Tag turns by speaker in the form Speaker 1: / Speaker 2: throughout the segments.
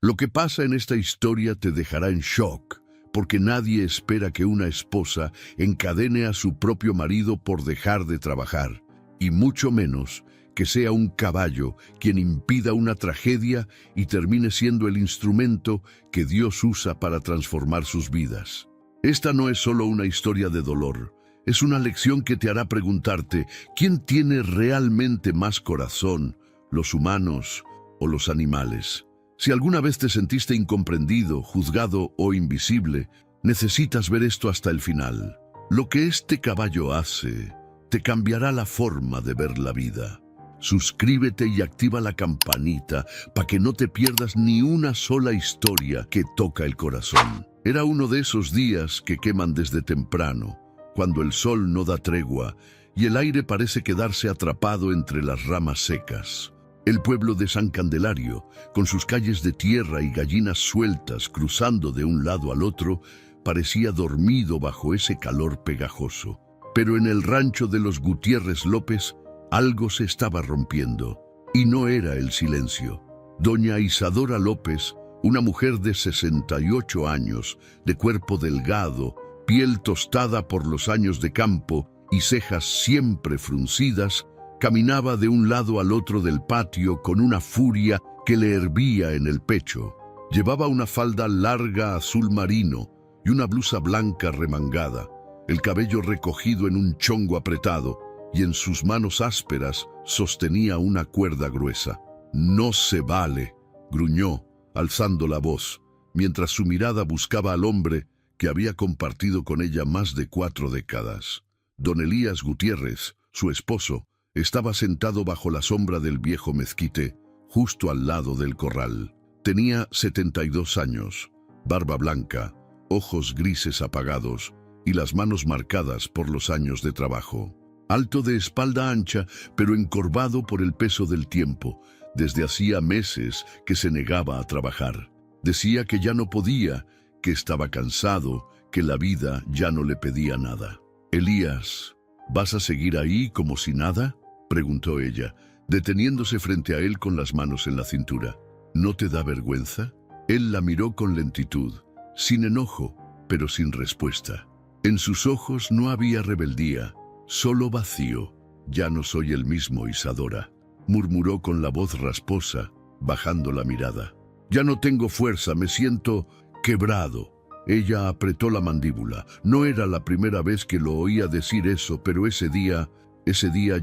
Speaker 1: Lo que pasa en esta historia te dejará en shock, porque nadie espera que una esposa encadene a su propio marido por dejar de trabajar, y mucho menos que sea un caballo quien impida una tragedia y termine siendo el instrumento que Dios usa para transformar sus vidas. Esta no es solo una historia de dolor, es una lección que te hará preguntarte, ¿quién tiene realmente más corazón, los humanos o los animales? Si alguna vez te sentiste incomprendido, juzgado o invisible, necesitas ver esto hasta el final. Lo que este caballo hace te cambiará la forma de ver la vida. Suscríbete y activa la campanita para que no te pierdas ni una sola historia que toca el corazón. Era uno de esos días que queman desde temprano, cuando el sol no da tregua y el aire parece quedarse atrapado entre las ramas secas. El pueblo de San Candelario, con sus calles de tierra y gallinas sueltas cruzando de un lado al otro, parecía dormido bajo ese calor pegajoso. Pero en el rancho de los Gutiérrez López, algo se estaba rompiendo, y no era el silencio. Doña Isadora López, una mujer de 68 años, de cuerpo delgado, piel tostada por los años de campo y cejas siempre fruncidas, caminaba de un lado al otro del patio con una furia que le hervía en el pecho. Llevaba una falda larga azul marino y una blusa blanca remangada, el cabello recogido en un chongo apretado, y en sus manos ásperas sostenía una cuerda gruesa. «No se vale», gruñó, alzando la voz, mientras su mirada buscaba al hombre que había compartido con ella más de 4 décadas. Don Elías Gutiérrez, su esposo, estaba sentado bajo la sombra del viejo mezquite, justo al lado del corral. Tenía 72 años, barba blanca, ojos grises apagados y las manos marcadas por los años de trabajo. Alto de espalda ancha, pero encorvado por el peso del tiempo, desde hacía meses que se negaba a trabajar. Decía que ya no podía, que estaba cansado, que la vida ya no le pedía nada. «Elías, ¿vas a seguir ahí como si nada?», preguntó ella, deteniéndose frente a él con las manos en la cintura. «¿No te da vergüenza?». Él la miró con lentitud, sin enojo, pero sin respuesta. En sus ojos no había rebeldía, solo vacío. «Ya no soy el mismo, Isadora», murmuró con la voz rasposa, bajando la mirada. «Ya no tengo fuerza, me siento quebrado». Ella apretó la mandíbula. No era la primera vez que lo oía decir eso, pero ese día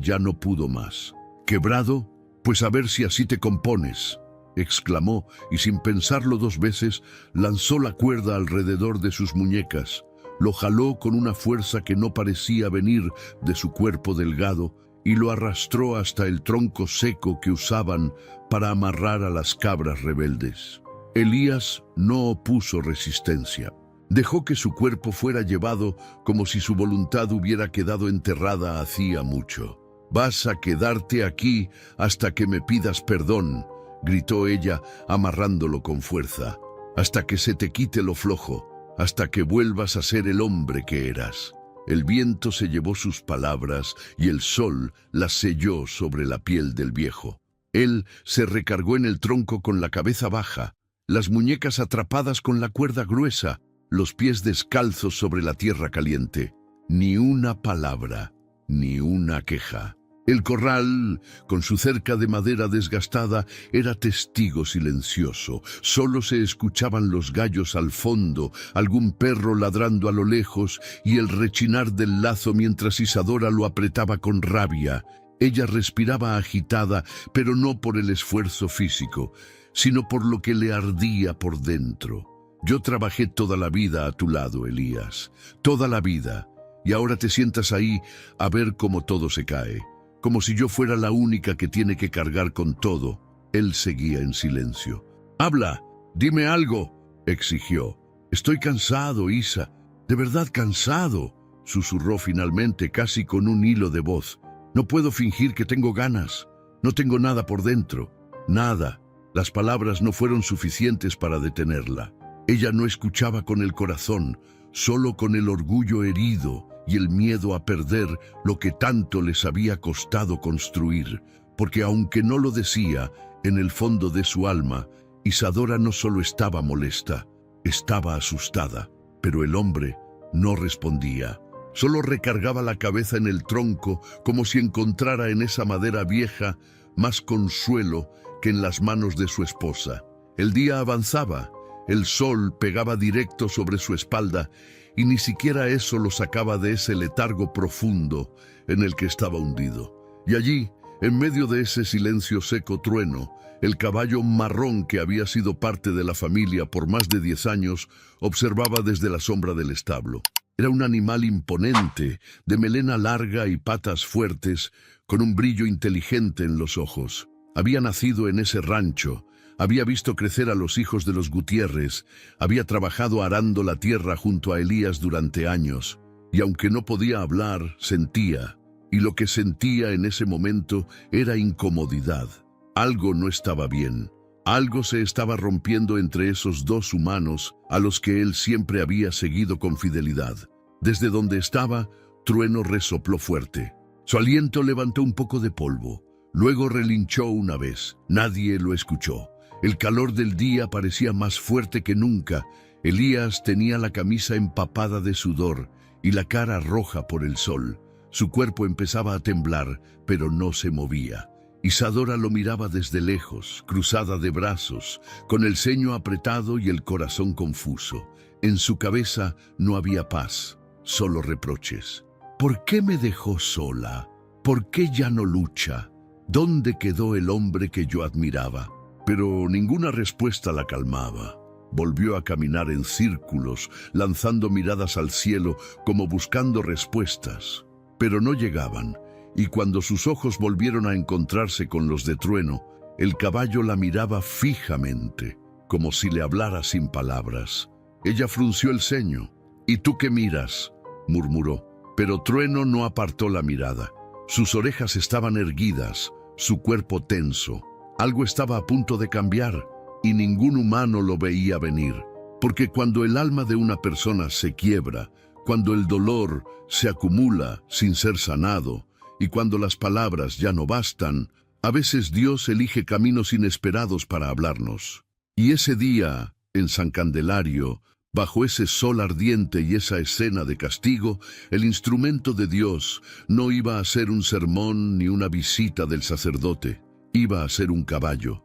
Speaker 1: ya no pudo más. «¿Quebrado? Pues a ver si así te compones», exclamó, y sin pensarlo 2 veces, lanzó la cuerda alrededor de sus muñecas. Lo jaló con una fuerza que no parecía venir de su cuerpo delgado y lo arrastró hasta el tronco seco que usaban para amarrar a las cabras rebeldes. Elías no opuso resistencia. Dejó que su cuerpo fuera llevado como si su voluntad hubiera quedado enterrada hacía mucho. «Vas a quedarte aquí hasta que me pidas perdón», gritó ella, amarrándolo con fuerza, «hasta que se te quite lo flojo, hasta que vuelvas a ser el hombre que eras». El viento se llevó sus palabras y el sol las selló sobre la piel del viejo. Él se recargó en el tronco con la cabeza baja, las muñecas atrapadas con la cuerda gruesa, los pies descalzos sobre la tierra caliente. Ni una palabra, ni una queja. El corral, con su cerca de madera desgastada, era testigo silencioso. Solo se escuchaban los gallos al fondo, algún perro ladrando a lo lejos y el rechinar del lazo mientras Isadora lo apretaba con rabia. Ella respiraba agitada, pero no por el esfuerzo físico, sino por lo que le ardía por dentro. «Yo trabajé toda la vida a tu lado, Elías, toda la vida, y ahora te sientas ahí a ver cómo todo se cae, como si yo fuera la única que tiene que cargar con todo». Él seguía en silencio. «Habla, dime algo», exigió. «Estoy cansado, Isa, de verdad cansado», susurró finalmente, casi con un hilo de voz. «No puedo fingir que tengo ganas, no tengo nada por dentro, nada». Las palabras no fueron suficientes para detenerla. Ella no escuchaba con el corazón, solo con el orgullo herido y el miedo a perder lo que tanto les había costado construir, porque aunque no lo decía, en el fondo de su alma, Isadora no solo estaba molesta, estaba asustada, pero el hombre no respondía. Solo recargaba la cabeza en el tronco como si encontrara en esa madera vieja más consuelo que en las manos de su esposa. El día avanzaba, el sol pegaba directo sobre su espalda y ni siquiera eso lo sacaba de ese letargo profundo en el que estaba hundido. Y allí, en medio de ese silencio seco trueno, el caballo marrón que había sido parte de la familia por más de 10 años observaba desde la sombra del establo. Era un animal imponente, de melena larga y patas fuertes, con un brillo inteligente en los ojos. Había nacido en ese rancho, había visto crecer a los hijos de los Gutiérrez, había trabajado arando la tierra junto a Elías durante años, y aunque no podía hablar, sentía, y lo que sentía en ese momento era incomodidad. Algo no estaba bien. Algo se estaba rompiendo entre esos dos humanos a los que él siempre había seguido con fidelidad. Desde donde estaba, Trueno resopló fuerte. Su aliento levantó un poco de polvo. Luego relinchó una vez. Nadie lo escuchó. El calor del día parecía más fuerte que nunca. Elías tenía la camisa empapada de sudor y la cara roja por el sol. Su cuerpo empezaba a temblar, pero no se movía. Isadora lo miraba desde lejos, cruzada de brazos, con el ceño apretado y el corazón confuso. En su cabeza no había paz, solo reproches. ¿Por qué me dejó sola? ¿Por qué ya no lucha? ¿Dónde quedó el hombre que yo admiraba? Pero ninguna respuesta la calmaba. Volvió a caminar en círculos, lanzando miradas al cielo como buscando respuestas. Pero no llegaban. Y cuando sus ojos volvieron a encontrarse con los de Trueno, el caballo la miraba fijamente, como si le hablara sin palabras. Ella frunció el ceño. «¿Y tú qué miras?», murmuró. Pero Trueno no apartó la mirada. Sus orejas estaban erguidas, su cuerpo tenso. Algo estaba a punto de cambiar, y ningún humano lo veía venir. Porque cuando el alma de una persona se quiebra, cuando el dolor se acumula sin ser sanado, y cuando las palabras ya no bastan, a veces Dios elige caminos inesperados para hablarnos. Y ese día, en San Candelario, bajo ese sol ardiente y esa escena de castigo, el instrumento de Dios no iba a ser un sermón ni una visita del sacerdote. Iba a ser un caballo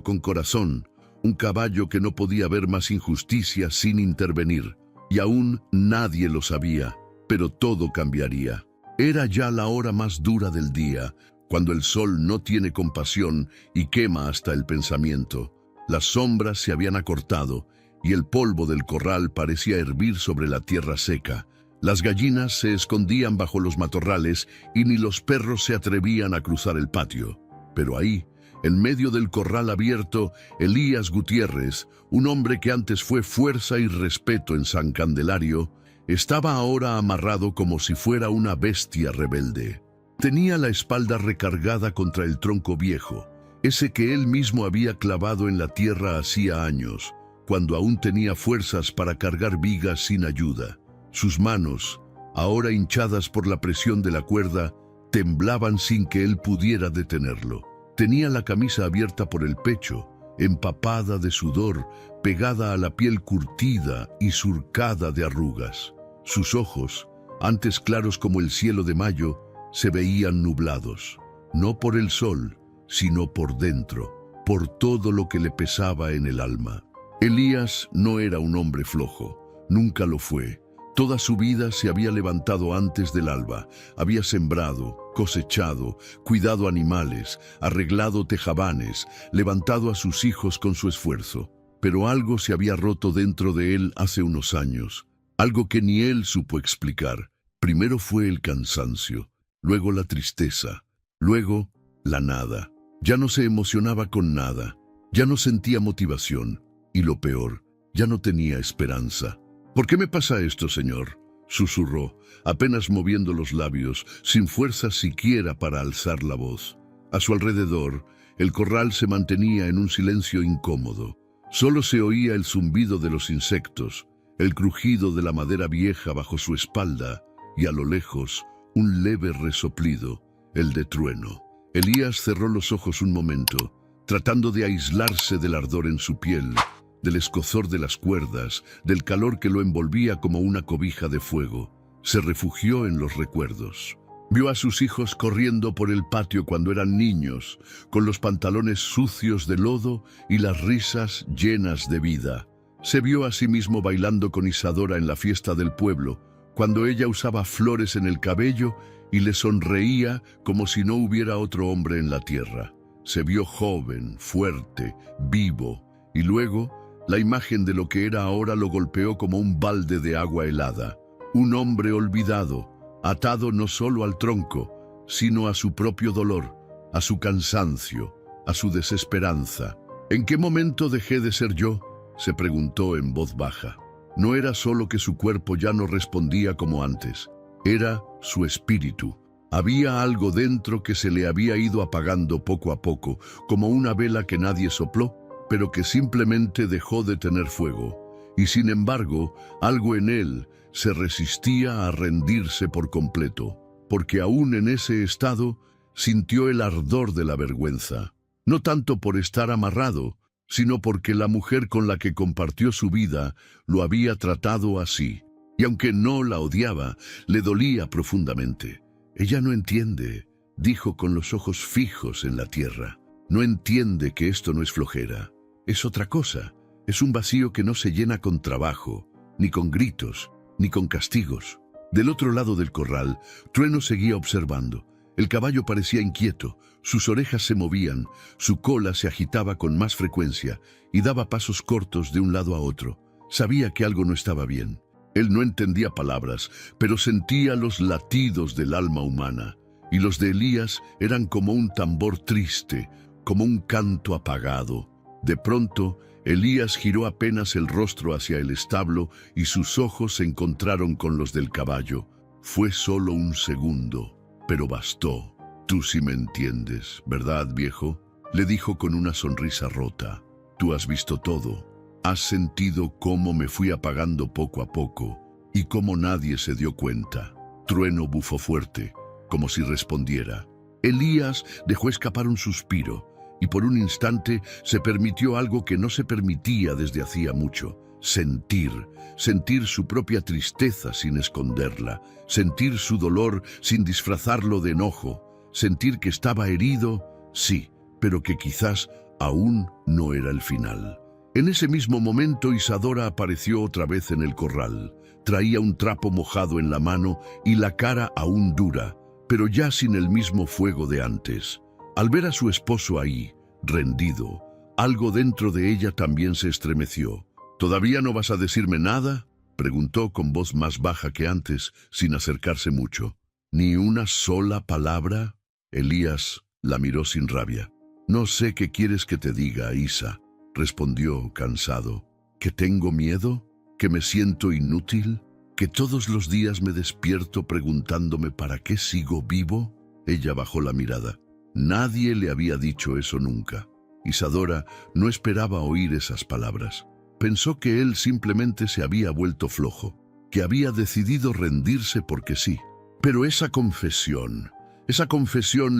Speaker 1: con corazón, un caballo que no podía ver más injusticia sin intervenir. Y aún nadie lo sabía, pero todo cambiaría. Era ya la hora más dura del día, cuando el sol no tiene compasión y quema hasta el pensamiento. Las sombras se habían acortado y el polvo del corral parecía hervir sobre la tierra seca. Las gallinas se escondían bajo los matorrales y ni los perros se atrevían a cruzar el patio. Pero ahí, en medio del corral abierto, Elías Gutiérrez, un hombre que antes fue fuerza y respeto en San Candelario, estaba ahora amarrado como si fuera una bestia rebelde. Tenía la espalda recargada contra el tronco viejo, ese que él mismo había clavado en la tierra hacía años, cuando aún tenía fuerzas para cargar vigas sin ayuda. Sus manos, ahora hinchadas por la presión de la cuerda, temblaban sin que él pudiera detenerlo. Tenía la camisa abierta por el pecho, empapada de sudor, pegada a la piel curtida y surcada de arrugas. Sus ojos, antes claros como el cielo de mayo, se veían nublados, no por el sol, sino por dentro, por todo lo que le pesaba en el alma. Elías no era un hombre flojo, nunca lo fue. Toda su vida se había levantado antes del alba, había sembrado, cosechado, cuidado animales, arreglado tejabanes, levantado a sus hijos con su esfuerzo. Pero algo se había roto dentro de él hace unos años, algo que ni él supo explicar. Primero fue el cansancio, luego la tristeza, luego la nada. Ya no se emocionaba con nada, ya no sentía motivación, y lo peor, ya no tenía esperanza. «¿Por qué me pasa esto, Señor?», susurró, apenas moviendo los labios, sin fuerza siquiera para alzar la voz. A su alrededor, el corral se mantenía en un silencio incómodo. Solo se oía el zumbido de los insectos, el crujido de la madera vieja bajo su espalda, y a lo lejos, un leve resoplido, el de Trueno. Elías cerró los ojos un momento, tratando de aislarse del ardor en su piel, del escozor de las cuerdas, del calor que lo envolvía como una cobija de fuego. Se refugió en los recuerdos. Vio a sus hijos corriendo por el patio cuando eran niños, con los pantalones sucios de lodo y las risas llenas de vida. Se vio a sí mismo bailando con Isadora en la fiesta del pueblo, cuando ella usaba flores en el cabello y le sonreía como si no hubiera otro hombre en la tierra. Se vio joven, fuerte, vivo, y luego la imagen de lo que era ahora lo golpeó como un balde de agua helada. Un hombre olvidado, atado no solo al tronco, sino a su propio dolor, a su cansancio, a su desesperanza. ¿En qué momento dejé de ser yo?, se preguntó en voz baja. No era solo que su cuerpo ya no respondía como antes, era su espíritu. Había algo dentro que se le había ido apagando poco a poco, como una vela que nadie sopló, pero que simplemente dejó de tener fuego. Y sin embargo, algo en él se resistía a rendirse por completo, porque aún en ese estado sintió el ardor de la vergüenza, no tanto por estar amarrado, sino porque la mujer con la que compartió su vida lo había tratado así, y aunque no la odiaba, le dolía profundamente. Ella no entiende, dijo con los ojos fijos en la tierra. No entiende que esto no es flojera, es otra cosa, es un vacío que no se llena con trabajo, ni con gritos, ni con castigos. Del otro lado del corral, Trueno seguía observando. El caballo parecía inquieto, sus orejas se movían, su cola se agitaba con más frecuencia y daba pasos cortos de un lado a otro. Sabía que algo no estaba bien. Él no entendía palabras, pero sentía los latidos del alma humana, y los de Elías eran como un tambor triste, como un canto apagado. De pronto, Elías giró apenas el rostro hacia el establo y sus ojos se encontraron con los del caballo. Fue solo un segundo, pero bastó. Tú sí me entiendes, ¿verdad, viejo?, le dijo con una sonrisa rota. Tú has visto todo. Has sentido cómo me fui apagando poco a poco y cómo nadie se dio cuenta. Trueno bufó fuerte, como si respondiera. Elías dejó escapar un suspiro y por un instante se permitió algo que no se permitía desde hacía mucho. Sentir su propia tristeza sin esconderla, sentir su dolor sin disfrazarlo de enojo, sentir que estaba herido, sí, pero que quizás aún no era el final. En ese mismo momento Isadora apareció otra vez en el corral. Traía un trapo mojado en la mano y la cara aún dura, pero ya sin el mismo fuego de antes. Al ver a su esposo ahí, rendido, algo dentro de ella también se estremeció. ¿Todavía no vas a decirme nada?, preguntó con voz más baja que antes, sin acercarse mucho. ¿Ni una sola palabra? Elías la miró sin rabia. No sé qué quieres que te diga, Isa, respondió cansado. ¿Que tengo miedo? ¿Que me siento inútil? ¿Que todos los días me despierto preguntándome para qué sigo vivo? Ella bajó la mirada. Nadie le había dicho eso nunca. Isadora no esperaba oír esas palabras. Pensó que él simplemente se había vuelto flojo, que había decidido rendirse porque sí. Pero esa confesión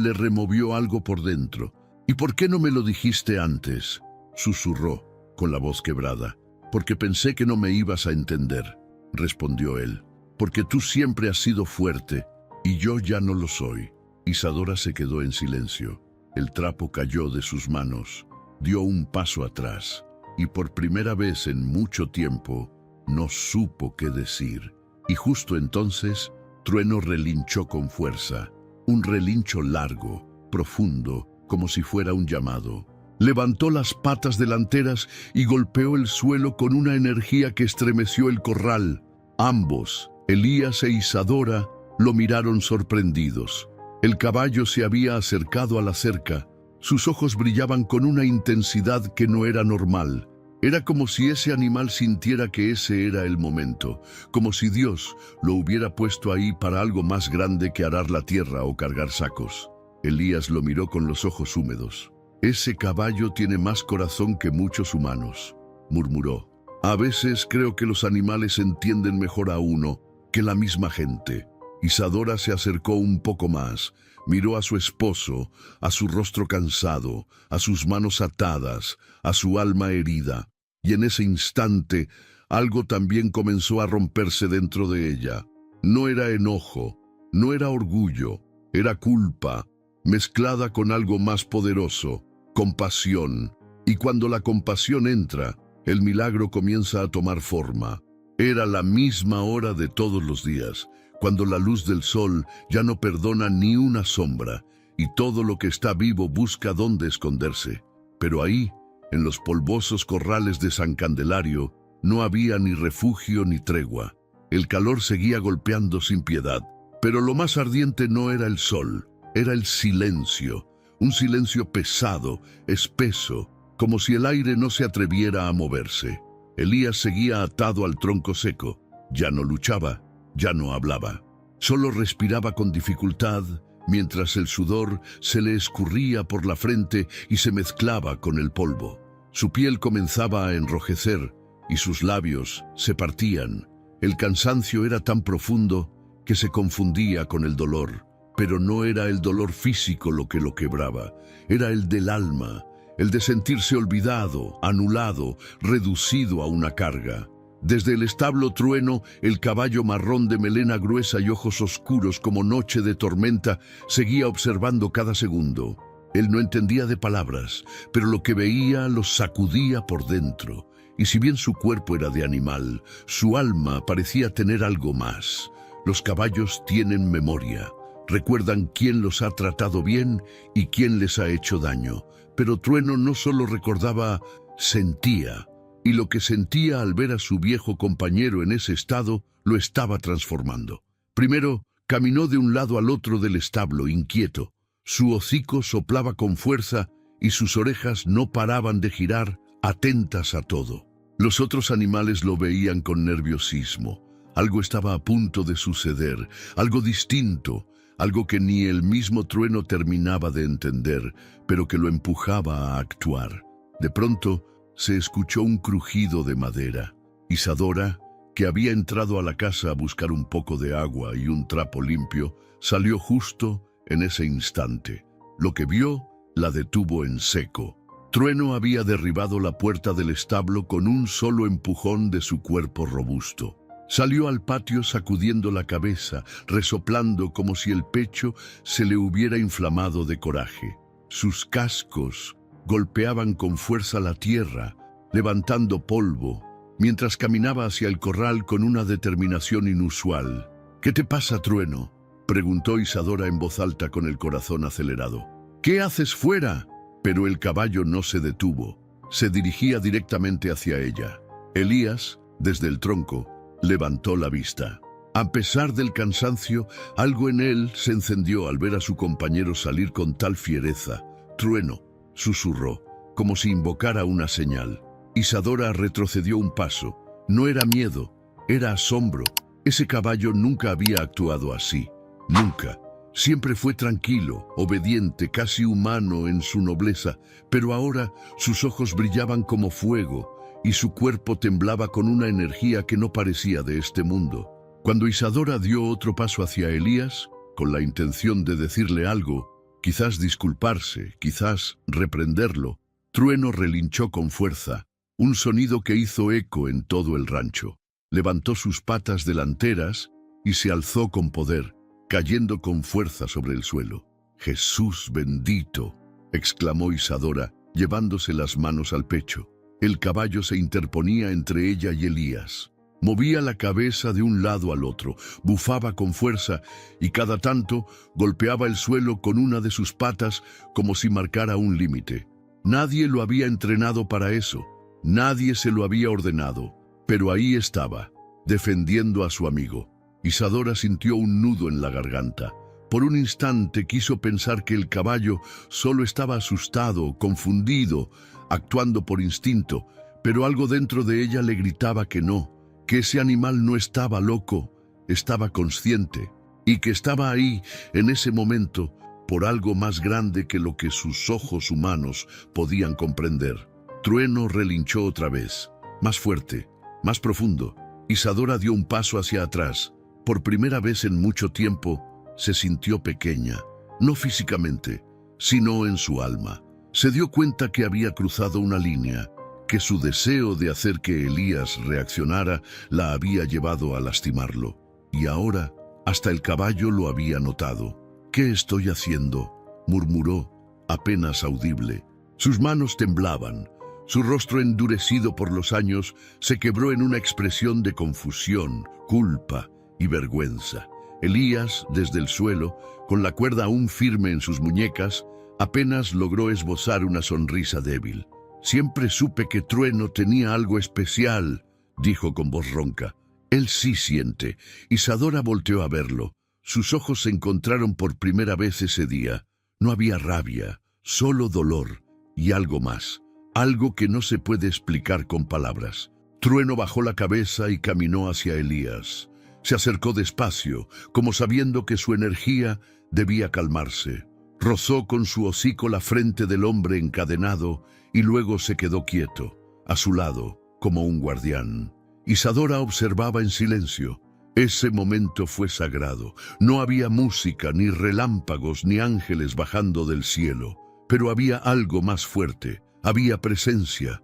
Speaker 1: le removió algo por dentro. ¿Y por qué no me lo dijiste antes?, susurró con la voz quebrada. Porque pensé que no me ibas a entender, respondió él. Porque tú siempre has sido fuerte y yo ya no lo soy. Isadora se quedó en silencio. El trapo cayó de sus manos, dio un paso atrás y por primera vez en mucho tiempo no supo qué decir. Y justo entonces, Trueno relinchó con fuerza, un relincho largo, profundo, como si fuera un llamado. Levantó las patas delanteras y golpeó el suelo con una energía que estremeció el corral. Ambos, Elías e Isadora, lo miraron sorprendidos. El caballo se había acercado a la cerca. Sus ojos brillaban con una intensidad que no era normal. Era como si ese animal sintiera que ese era el momento, como si Dios lo hubiera puesto ahí para algo más grande que arar la tierra o cargar sacos. Elías lo miró con los ojos húmedos. Ese caballo tiene más corazón que muchos humanos, murmuró. A veces creo que los animales entienden mejor a uno que la misma gente. Isadora se acercó un poco más, Miró a su esposo, a su rostro cansado, a sus manos atadas, a su alma herida, y en ese instante algo también comenzó a romperse dentro de ella. No era enojo, no era orgullo, era culpa, mezclada con algo más poderoso, compasión. Y cuando la compasión entra, el milagro comienza a tomar forma. Era la misma hora de todos los días, cuando la luz del sol ya no perdona ni una sombra, y todo lo que está vivo busca dónde esconderse. Pero ahí, en los polvosos corrales de San Candelario, no había ni refugio ni tregua. El calor seguía golpeando sin piedad, pero lo más ardiente no era el sol, era el silencio, un silencio pesado, espeso, como si el aire no se atreviera a moverse. Elías seguía atado al tronco seco, ya no luchaba, ya no hablaba. Solo respiraba con dificultad, mientras el sudor se le escurría por la frente y se mezclaba con el polvo. Su piel comenzaba a enrojecer y sus labios se partían. El cansancio era tan profundo que se confundía con el dolor, pero no era el dolor físico lo que lo quebraba, era el del alma, el de sentirse olvidado, anulado, reducido a una carga. Desde el establo Trueno, el caballo marrón de melena gruesa y ojos oscuros como noche de tormenta, seguía observando cada segundo. Él no entendía de palabras, pero lo que veía los sacudía por dentro. Y si bien su cuerpo era de animal, su alma parecía tener algo más. Los caballos tienen memoria, recuerdan quién los ha tratado bien y quién les ha hecho daño. Pero Trueno no solo recordaba, sentía. Y lo que sentía al ver a su viejo compañero en ese estado lo estaba transformando. Primero, caminó de un lado al otro del establo, inquieto. Su hocico soplaba con fuerza y sus orejas no paraban de girar, atentas a todo. Los otros animales lo veían con nerviosismo. Algo estaba a punto de suceder, algo distinto, algo que ni el mismo Trueno terminaba de entender, pero que lo empujaba a actuar. De pronto, se escuchó un crujido de madera. Isadora, que había entrado a la casa a buscar un poco de agua y un trapo limpio, salió justo en ese instante. Lo que vio la detuvo en seco. Trueno había derribado la puerta del establo con un solo empujón de su cuerpo robusto. Salió al patio sacudiendo la cabeza, resoplando como si el pecho se le hubiera inflamado de coraje. Sus cascos golpeaban con fuerza la tierra, levantando polvo, mientras caminaba hacia el corral con una determinación inusual. «¿Qué te pasa, Trueno?», preguntó Isadora en voz alta con el corazón acelerado. «¿Qué haces fuera?». Pero el caballo no se detuvo. Se dirigía directamente hacia ella. Elías, desde el tronco, levantó la vista. A pesar del cansancio, algo en él se encendió al ver a su compañero salir con tal fiereza. «Trueno», susurró, como si invocara una señal. Isadora retrocedió un paso. No era miedo, era asombro. Ese caballo nunca había actuado así. Nunca. Siempre fue tranquilo, obediente, casi humano en su nobleza, pero ahora sus ojos brillaban como fuego y su cuerpo temblaba con una energía que no parecía de este mundo. Cuando Isadora dio otro paso hacia Elías, con la intención de decirle algo, quizás disculparse, quizás reprenderlo, Trueno relinchó con fuerza, un sonido que hizo eco en todo el rancho. Levantó sus patas delanteras y se alzó con poder, cayendo con fuerza sobre el suelo. «Jesús bendito», exclamó Isadora, llevándose las manos al pecho. El caballo se interponía entre ella y Elías. Movía la cabeza de un lado al otro, bufaba con fuerza y cada tanto golpeaba el suelo con una de sus patas como si marcara un límite. Nadie lo había entrenado para eso, nadie se lo había ordenado, pero ahí estaba, defendiendo a su amigo. Isadora sintió un nudo en la garganta. Por un instante quiso pensar que el caballo solo estaba asustado, confundido, actuando por instinto, pero algo dentro de ella le gritaba que no, que ese animal no estaba loco, estaba consciente, y que estaba ahí, en ese momento, por algo más grande que lo que sus ojos humanos podían comprender. Trueno relinchó otra vez, más fuerte, más profundo. Isadora dio un paso hacia atrás. Por primera vez en mucho tiempo, se sintió pequeña. no físicamente, sino en su alma. Se dio cuenta que había cruzado una línea, que su deseo de hacer que Elías reaccionara la había llevado a lastimarlo. Y ahora, hasta el caballo lo había notado. «¿Qué estoy haciendo?», murmuró, apenas audible. Sus manos temblaban. Su rostro, endurecido por los años, se quebró en una expresión de confusión, culpa y vergüenza. Elías, desde el suelo, con la cuerda aún firme en sus muñecas, apenas logró esbozar una sonrisa débil. «Siempre supe que Trueno tenía algo especial», dijo con voz ronca. «Él sí siente». Isadora volteó a verlo. Sus ojos se encontraron por primera vez ese día. No había rabia, solo dolor y algo más. Algo que no se puede explicar con palabras. Trueno bajó la cabeza y caminó hacia Elías. Se acercó despacio, como sabiendo que su energía debía calmarse. Rozó con su hocico la frente del hombre encadenado y luego se quedó quieto, a su lado, como un guardián. Isadora observaba en silencio. Ese momento fue sagrado. No había música, ni relámpagos, ni ángeles bajando del cielo. Pero había algo más fuerte. Había presencia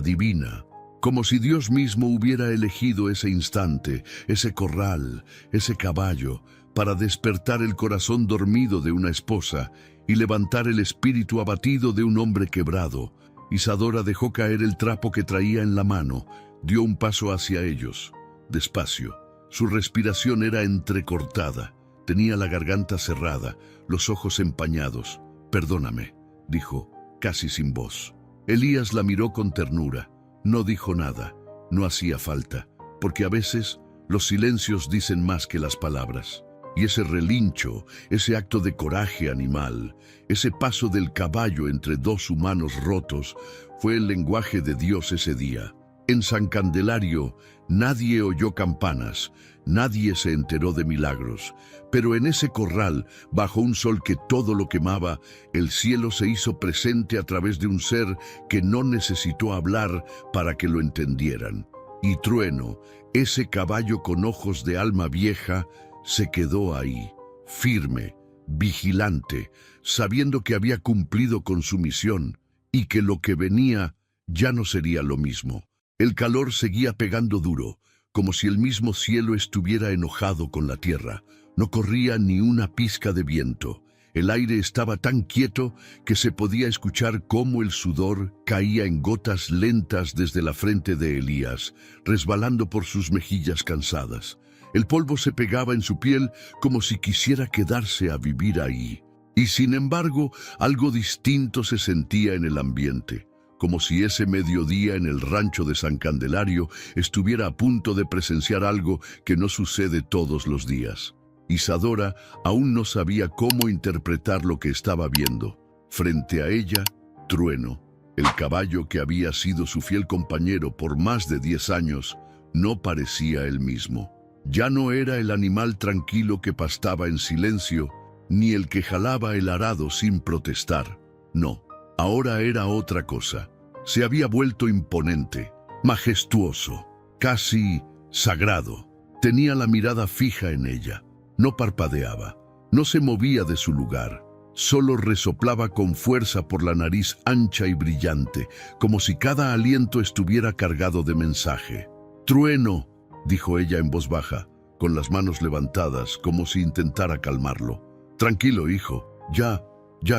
Speaker 1: divina. Como si Dios mismo hubiera elegido ese instante, ese corral, ese caballo, para despertar el corazón dormido de una esposa y levantar el espíritu abatido de un hombre quebrado. Isadora dejó caer el trapo que traía en la mano, dio un paso hacia ellos, despacio. Su respiración era entrecortada, tenía la garganta cerrada, los ojos empañados. «Perdóname», dijo, casi sin voz. Elías la miró con ternura. No dijo nada, no hacía falta, porque a veces los silencios dicen más que las palabras. Y ese relincho, ese acto de coraje animal, ese paso del caballo entre dos humanos rotos, fue el lenguaje de Dios ese día. En San Candelario nadie oyó campanas, nadie se enteró de milagros, pero en ese corral, bajo un sol que todo lo quemaba, el cielo se hizo presente a través de un ser que no necesitó hablar para que lo entendieran. Y Trueno, ese caballo con ojos de alma vieja, se quedó ahí, firme, vigilante, sabiendo que había cumplido con su misión y que lo que venía ya no sería lo mismo. El calor seguía pegando duro, como si el mismo cielo estuviera enojado con la tierra. No corría ni una pizca de viento. El aire estaba tan quieto que se podía escuchar cómo el sudor caía en gotas lentas desde la frente de Elías, resbalando por sus mejillas cansadas. El polvo se pegaba en su piel como si quisiera quedarse a vivir ahí. Y sin embargo, algo distinto se sentía en el ambiente, como si ese mediodía en el rancho de San Candelario estuviera a punto de presenciar algo que no sucede todos los días. Isadora aún no sabía cómo interpretar lo que estaba viendo. Frente a ella, Trueno, el caballo que había sido su fiel compañero por más de 10 años, no parecía el mismo. Ya no era el animal tranquilo que pastaba en silencio, ni el que jalaba el arado sin protestar. No, ahora era otra cosa. Se había vuelto imponente, majestuoso, casi sagrado. Tenía la mirada fija en ella. No parpadeaba, no se movía de su lugar. Solo resoplaba con fuerza por la nariz ancha y brillante, como si cada aliento estuviera cargado de mensaje. «Trueno», dijo ella en voz baja, con las manos levantadas, como si intentara calmarlo. «Tranquilo, hijo, ya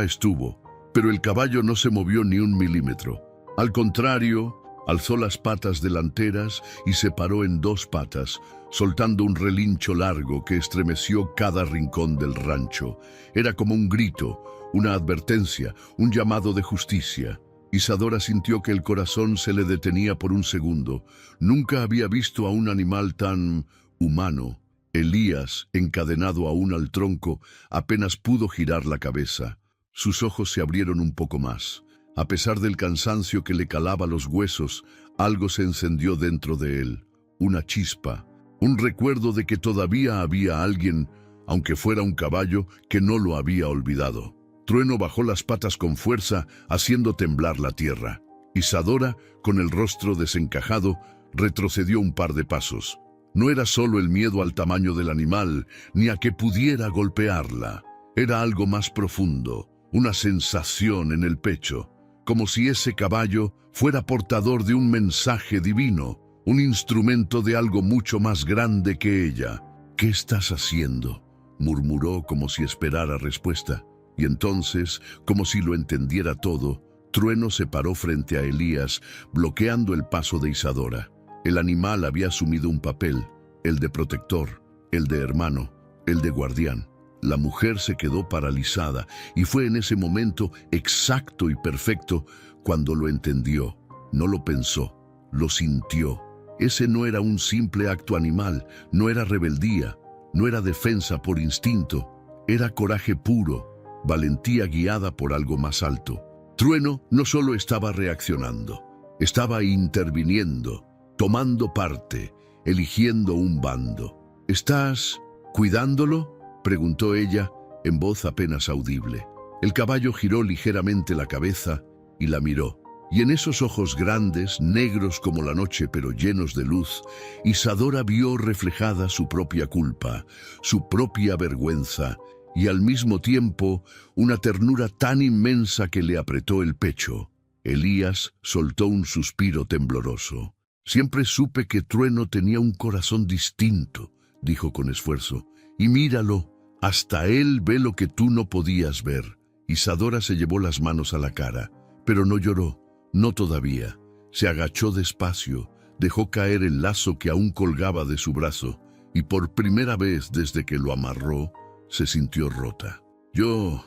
Speaker 1: estuvo». Pero el caballo no se movió ni un milímetro. Al contrario, alzó las patas delanteras y se paró en 2 patas, soltando un relincho largo que estremeció cada rincón del rancho. Era como un grito, una advertencia, un llamado de justicia. Isadora sintió que el corazón se le detenía por un segundo. Nunca había visto a un animal tan humano. Elías, encadenado aún al tronco, apenas pudo girar la cabeza. Sus ojos se abrieron un poco más. A pesar del cansancio que le calaba los huesos, algo se encendió dentro de él. Una chispa, un recuerdo de que todavía había alguien, aunque fuera un caballo, que no lo había olvidado. Trueno bajó las patas con fuerza, haciendo temblar la tierra. Isadora, con el rostro desencajado, retrocedió un par de pasos. No era solo el miedo al tamaño del animal, ni a que pudiera golpearla. Era algo más profundo, una sensación en el pecho, como si ese caballo fuera portador de un mensaje divino, un instrumento de algo mucho más grande que ella. «¿Qué estás haciendo?», murmuró como si esperara respuesta. Y entonces, como si lo entendiera todo, Trueno se paró frente a Elías, bloqueando el paso de Isadora. El animal había asumido un papel, el de protector, el de hermano, el de guardián. La mujer se quedó paralizada y fue en ese momento exacto y perfecto cuando lo entendió. No lo pensó, lo sintió. Ese no era un simple acto animal, no era rebeldía, no era defensa por instinto, era coraje puro, valentía guiada por algo más alto. Trueno no solo estaba reaccionando, estaba interviniendo, tomando parte, eligiendo un bando. «¿Estás cuidándolo?», preguntó ella en voz apenas audible. El caballo giró ligeramente la cabeza y la miró. Y en esos ojos grandes, negros como la noche pero llenos de luz, Isadora vio reflejada su propia culpa, su propia vergüenza y al mismo tiempo una ternura tan inmensa que le apretó el pecho. Elías soltó un suspiro tembloroso. «Siempre supe que Trueno tenía un corazón distinto», dijo con esfuerzo. «Y míralo, hasta él ve lo que tú no podías ver». Isadora se llevó las manos a la cara, pero no lloró. No todavía. Se agachó despacio, dejó caer el lazo que aún colgaba de su brazo, y por primera vez desde que lo amarró, se sintió rota. Yo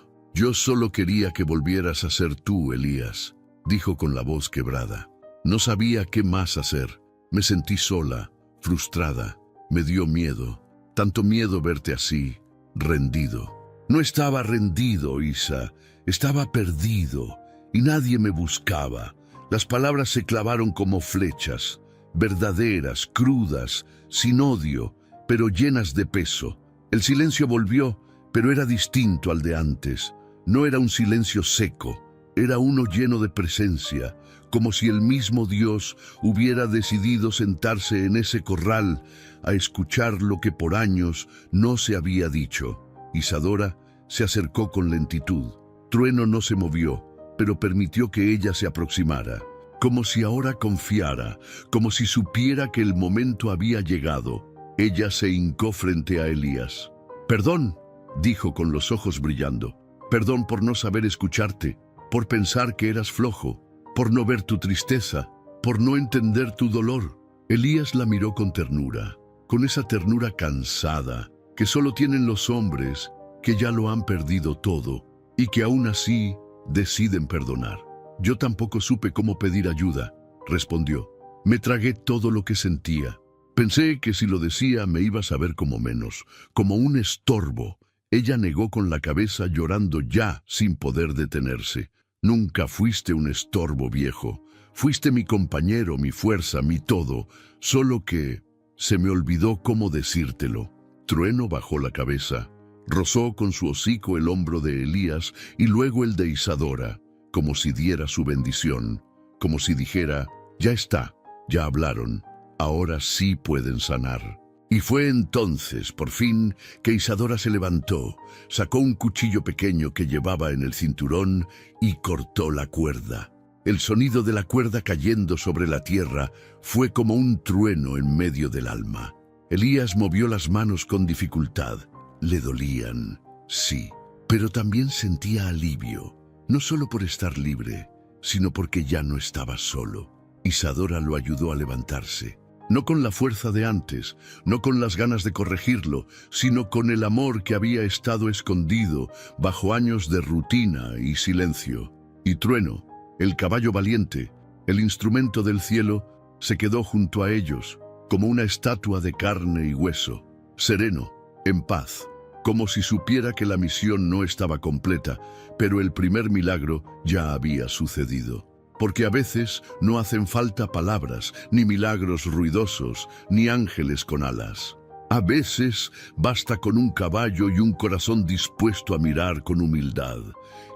Speaker 1: solo quería que volvieras a ser tú, Elías», dijo con la voz quebrada. «No sabía qué más hacer. Me sentí sola, frustrada. Me dio miedo, tanto miedo verte así, rendido». «No estaba rendido, Isa, estaba perdido. Y nadie me buscaba». Las palabras se clavaron como flechas, verdaderas, crudas, sin odio, pero llenas de peso. El silencio volvió, pero era distinto al de antes. No era un silencio seco, era uno lleno de presencia, como si el mismo Dios hubiera decidido sentarse en ese corral a escuchar lo que por años no se había dicho. Isadora se acercó con lentitud. Trueno no se movió, pero permitió que ella se aproximara, como si ahora confiara, como si supiera que el momento había llegado. Ella se hincó frente a Elías. «Perdón», dijo con los ojos brillando. «Perdón por no saber escucharte, por pensar que eras flojo, por no ver tu tristeza, por no entender tu dolor». Elías la miró con ternura, con esa ternura cansada que solo tienen los hombres que ya lo han perdido todo y que aún así deciden perdonar. «Yo tampoco supe cómo pedir ayuda», respondió. «Me tragué todo lo que sentía. Pensé que si lo decía me ibas a ver como menos, como un estorbo». Ella negó con la cabeza, llorando ya sin poder detenerse. «Nunca fuiste un estorbo, viejo. Fuiste mi compañero, mi fuerza, mi todo. Solo que se me olvidó cómo decírtelo». Trueno bajó la cabeza. Rozó con su hocico el hombro de Elías y luego el de Isadora, como si diera su bendición, como si dijera: «Ya está, ya hablaron, ahora sí pueden sanar». Y fue entonces, por fin, que Isadora se levantó, sacó un cuchillo pequeño que llevaba en el cinturón y cortó la cuerda. El sonido de la cuerda cayendo sobre la tierra fue como un trueno en medio del alma. Elías movió las manos con dificultad. Le dolían, sí, pero también sentía alivio, no solo por estar libre, sino porque ya no estaba solo. Isadora lo ayudó a levantarse, no con la fuerza de antes, no con las ganas de corregirlo, sino con el amor que había estado escondido bajo años de rutina y silencio. Y Trueno, el caballo valiente, el instrumento del cielo, se quedó junto a ellos, como una estatua de carne y hueso, sereno, en paz, como si supiera que la misión no estaba completa, pero el primer milagro ya había sucedido. Porque a veces no hacen falta palabras, ni milagros ruidosos, ni ángeles con alas. A veces basta con un caballo y un corazón dispuesto a mirar con humildad.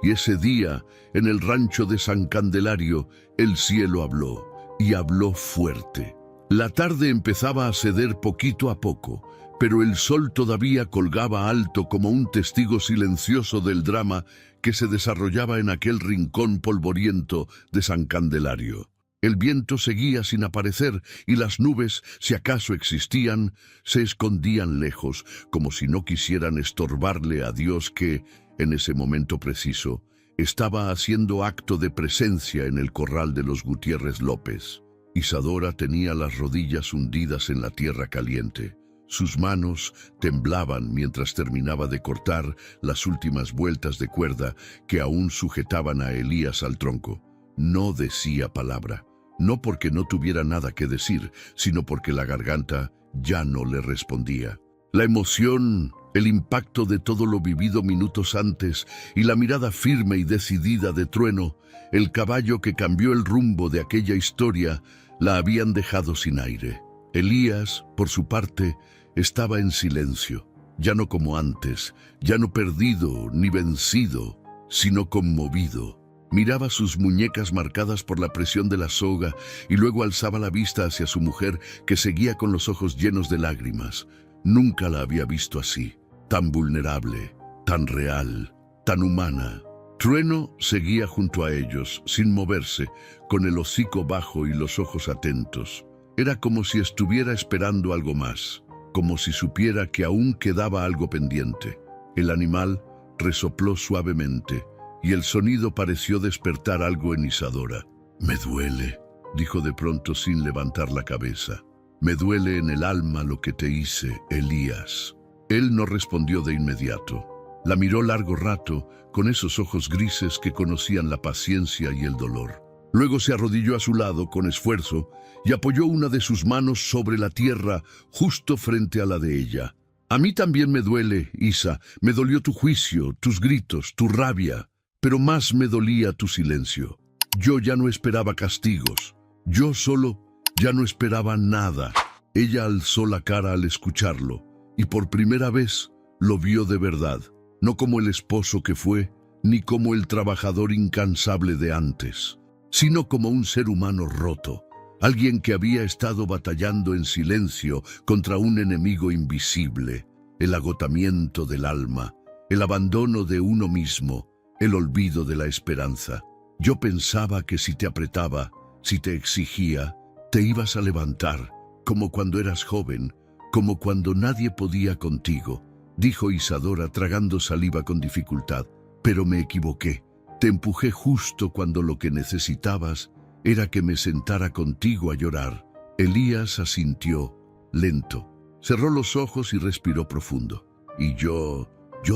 Speaker 1: Y ese día, en el rancho de San Candelario, el cielo habló, y habló fuerte. La tarde empezaba a ceder poquito a poco, pero el sol todavía colgaba alto como un testigo silencioso del drama que se desarrollaba en aquel rincón polvoriento de San Candelario. El viento seguía sin aparecer y las nubes, si acaso existían, se escondían lejos, como si no quisieran estorbarle a Dios que, en ese momento preciso, estaba haciendo acto de presencia en el corral de los Gutiérrez López. Isadora tenía las rodillas hundidas en la tierra caliente. Sus manos temblaban mientras terminaba de cortar las últimas vueltas de cuerda que aún sujetaban a Elías al tronco. No decía palabra, no porque no tuviera nada que decir, sino porque la garganta ya no le respondía. La emoción, el impacto de todo lo vivido minutos antes y la mirada firme y decidida de Trueno, el caballo que cambió el rumbo de aquella historia, la habían dejado sin aire. Elías, por su parte, estaba en silencio, ya no como antes, ya no perdido ni vencido, sino conmovido. Miraba sus muñecas marcadas por la presión de la soga y luego alzaba la vista hacia su mujer, que seguía con los ojos llenos de lágrimas. Nunca la había visto así, tan vulnerable, tan real, tan humana. Trueno seguía junto a ellos, sin moverse, con el hocico bajo y los ojos atentos. Era como si estuviera esperando algo más, como si supiera que aún quedaba algo pendiente. El animal resopló suavemente, y el sonido pareció despertar algo en Isadora. «Me duele», dijo de pronto sin levantar la cabeza. «Me duele en el alma lo que te hice, Elías». Él no respondió de inmediato. La miró largo rato, con esos ojos grises que conocían la paciencia y el dolor. Luego se arrodilló a su lado con esfuerzo y apoyó una de sus manos sobre la tierra justo frente a la de ella. «A mí también me duele, Isa. Me dolió tu juicio, tus gritos, tu rabia. Pero más me dolía tu silencio. Yo ya no esperaba castigos. Yo solo ya no esperaba nada». Ella alzó la cara al escucharlo y por primera vez lo vio de verdad, no como el esposo que fue, ni como el trabajador incansable de antes, sino como un ser humano roto, alguien que había estado batallando en silencio contra un enemigo invisible, el agotamiento del alma, el abandono de uno mismo, el olvido de la esperanza. «Yo pensaba que si te apretaba, si te exigía, te ibas a levantar, como cuando eras joven, como cuando nadie podía contigo», dijo Isadora tragando saliva con dificultad. «Pero me equivoqué. Te empujé justo cuando lo que necesitabas era que me sentara contigo a llorar». Elías asintió, lento. Cerró los ojos y respiró profundo. «Y yo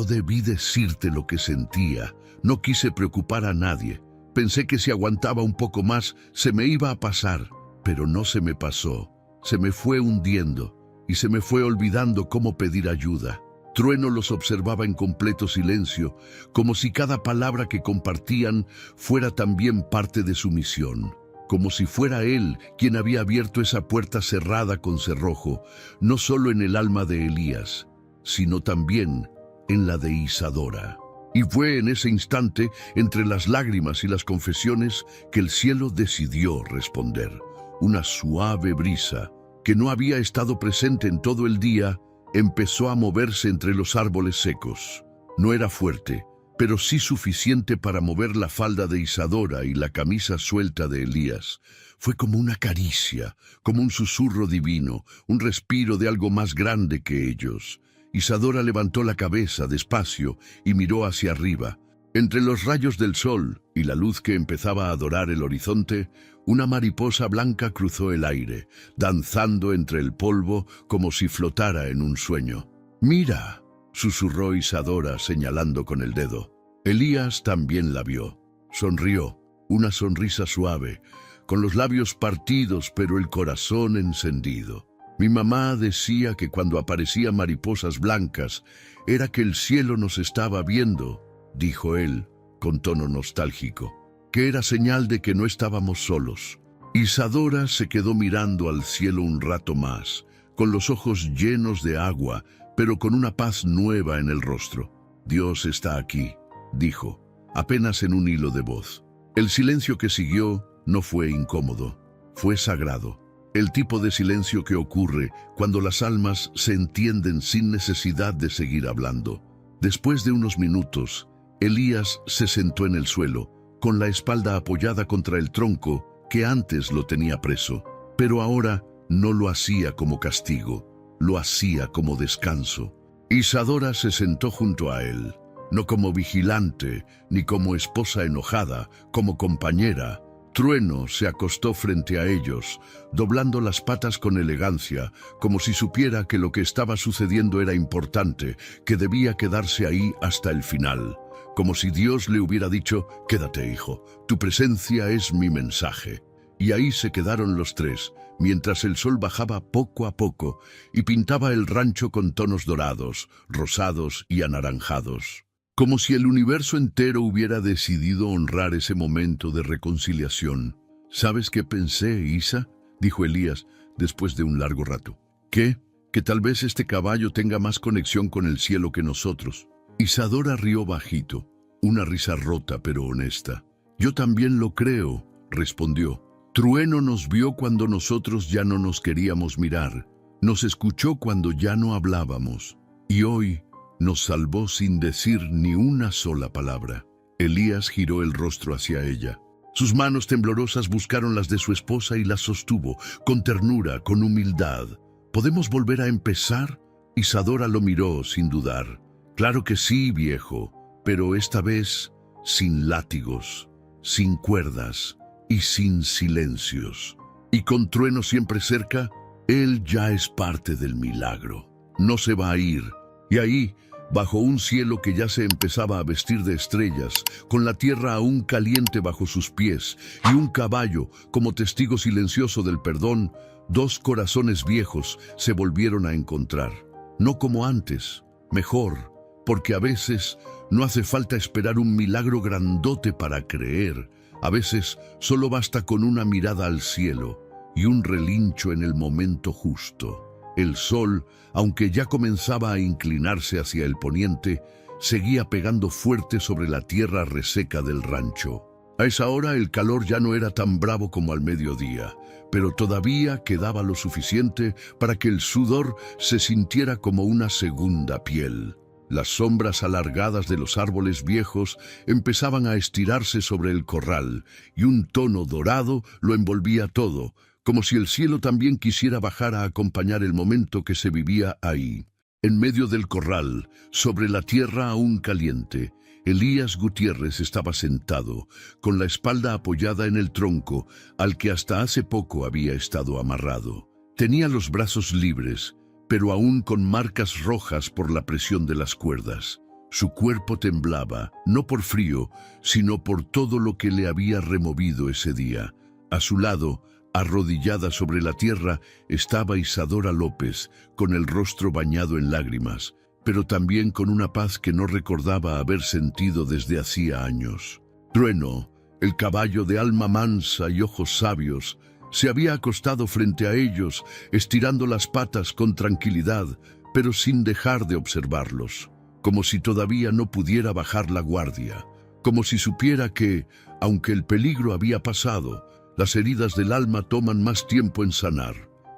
Speaker 1: debí decirte lo que sentía. No quise preocupar a nadie. Pensé que si aguantaba un poco más se me iba a pasar, pero no se me pasó. Se me fue hundiendo y se me fue olvidando cómo pedir ayuda». Trueno los observaba en completo silencio, como si cada palabra que compartían fuera también parte de su misión, como si fuera él quien había abierto esa puerta cerrada con cerrojo, no solo en el alma de Elías, sino también en la de Isadora. Y fue en ese instante, entre las lágrimas y las confesiones, que el cielo decidió responder. Una suave brisa, que no había estado presente en todo el día, empezó a moverse entre los árboles secos. No era fuerte, pero sí suficiente para mover la falda de Isadora y la camisa suelta de Elías. Fue como una caricia, como un susurro divino, un respiro de algo más grande que ellos. Isadora levantó la cabeza despacio y miró hacia arriba. Entre los rayos del sol y la luz que empezaba a dorar el horizonte, una mariposa blanca cruzó el aire, danzando entre el polvo como si flotara en un sueño. «Mira», susurró Isadora señalando con el dedo. Elías también la vio. Sonrió, una sonrisa suave, con los labios partidos pero el corazón encendido. «Mi mamá decía que cuando aparecían mariposas blancas era que el cielo nos estaba viendo», dijo él, con tono nostálgico, «que era señal de que no estábamos solos». Isadora se quedó mirando al cielo un rato más, con los ojos llenos de agua, pero con una paz nueva en el rostro. «Dios está aquí», dijo, apenas en un hilo de voz. El silencio que siguió no fue incómodo, fue sagrado. El tipo de silencio que ocurre cuando las almas se entienden sin necesidad de seguir hablando. Después de unos minutos, Elías se sentó en el suelo, con la espalda apoyada contra el tronco que antes lo tenía preso. Pero ahora no lo hacía como castigo, lo hacía como descanso. Isadora se sentó junto a él, no como vigilante, ni como esposa enojada, como compañera. Trueno se acostó frente a ellos, doblando las patas con elegancia, como si supiera que lo que estaba sucediendo era importante, que debía quedarse ahí hasta el final. Como si Dios le hubiera dicho: «Quédate, hijo, tu presencia es mi mensaje». Y ahí se quedaron los tres, mientras el sol bajaba poco a poco y pintaba el rancho con tonos dorados, rosados y anaranjados. Como si el universo entero hubiera decidido honrar ese momento de reconciliación. «¿Sabes qué pensé, Isa?», dijo Elías después de un largo rato. «¿Qué? Que tal vez este caballo tenga más conexión con el cielo que nosotros». Isadora rió bajito, una risa rota pero honesta. «Yo también lo creo», respondió. «Trueno nos vio cuando nosotros ya no nos queríamos mirar, nos escuchó cuando ya no hablábamos, y hoy nos salvó sin decir ni una sola palabra». Elías giró el rostro hacia ella. Sus manos temblorosas buscaron las de su esposa y las sostuvo, con ternura, con humildad. «¿Podemos volver a empezar?». Isadora lo miró sin dudar. «Claro que sí, viejo, pero esta vez sin látigos, sin cuerdas y sin silencios. Y con Trueno siempre cerca, él ya es parte del milagro. No se va a ir». Y ahí, bajo un cielo que ya se empezaba a vestir de estrellas, con la tierra aún caliente bajo sus pies y un caballo como testigo silencioso del perdón, dos corazones viejos se volvieron a encontrar. No como antes, mejor, porque a veces no hace falta esperar un milagro grandote para creer. A veces solo basta con una mirada al cielo y un relincho en el momento justo. El sol, aunque ya comenzaba a inclinarse hacia el poniente, seguía pegando fuerte sobre la tierra reseca del rancho. A esa hora el calor ya no era tan bravo como al mediodía, pero todavía quedaba lo suficiente para que el sudor se sintiera como una segunda piel. Las sombras alargadas de los árboles viejos empezaban a estirarse sobre el corral, y un tono dorado lo envolvía todo, como si el cielo también quisiera bajar a acompañar el momento que se vivía ahí. En medio del corral, sobre la tierra aún caliente, Elías Gutiérrez estaba sentado, con la espalda apoyada en el tronco al que hasta hace poco había estado amarrado. Tenía los brazos libres, pero aún con marcas rojas por la presión de las cuerdas. Su cuerpo temblaba, no por frío, sino por todo lo que le había removido ese día. A su lado, arrodillada sobre la tierra, estaba Isadora López, con el rostro bañado en lágrimas, pero también con una paz que no recordaba haber sentido desde hacía años. Trueno, el caballo de alma mansa y ojos sabios, se había acostado frente a ellos, estirando las patas con tranquilidad, pero sin dejar de observarlos, como si todavía no pudiera bajar la guardia, como si supiera que, aunque el peligro había pasado, las heridas del alma toman más tiempo en sanar.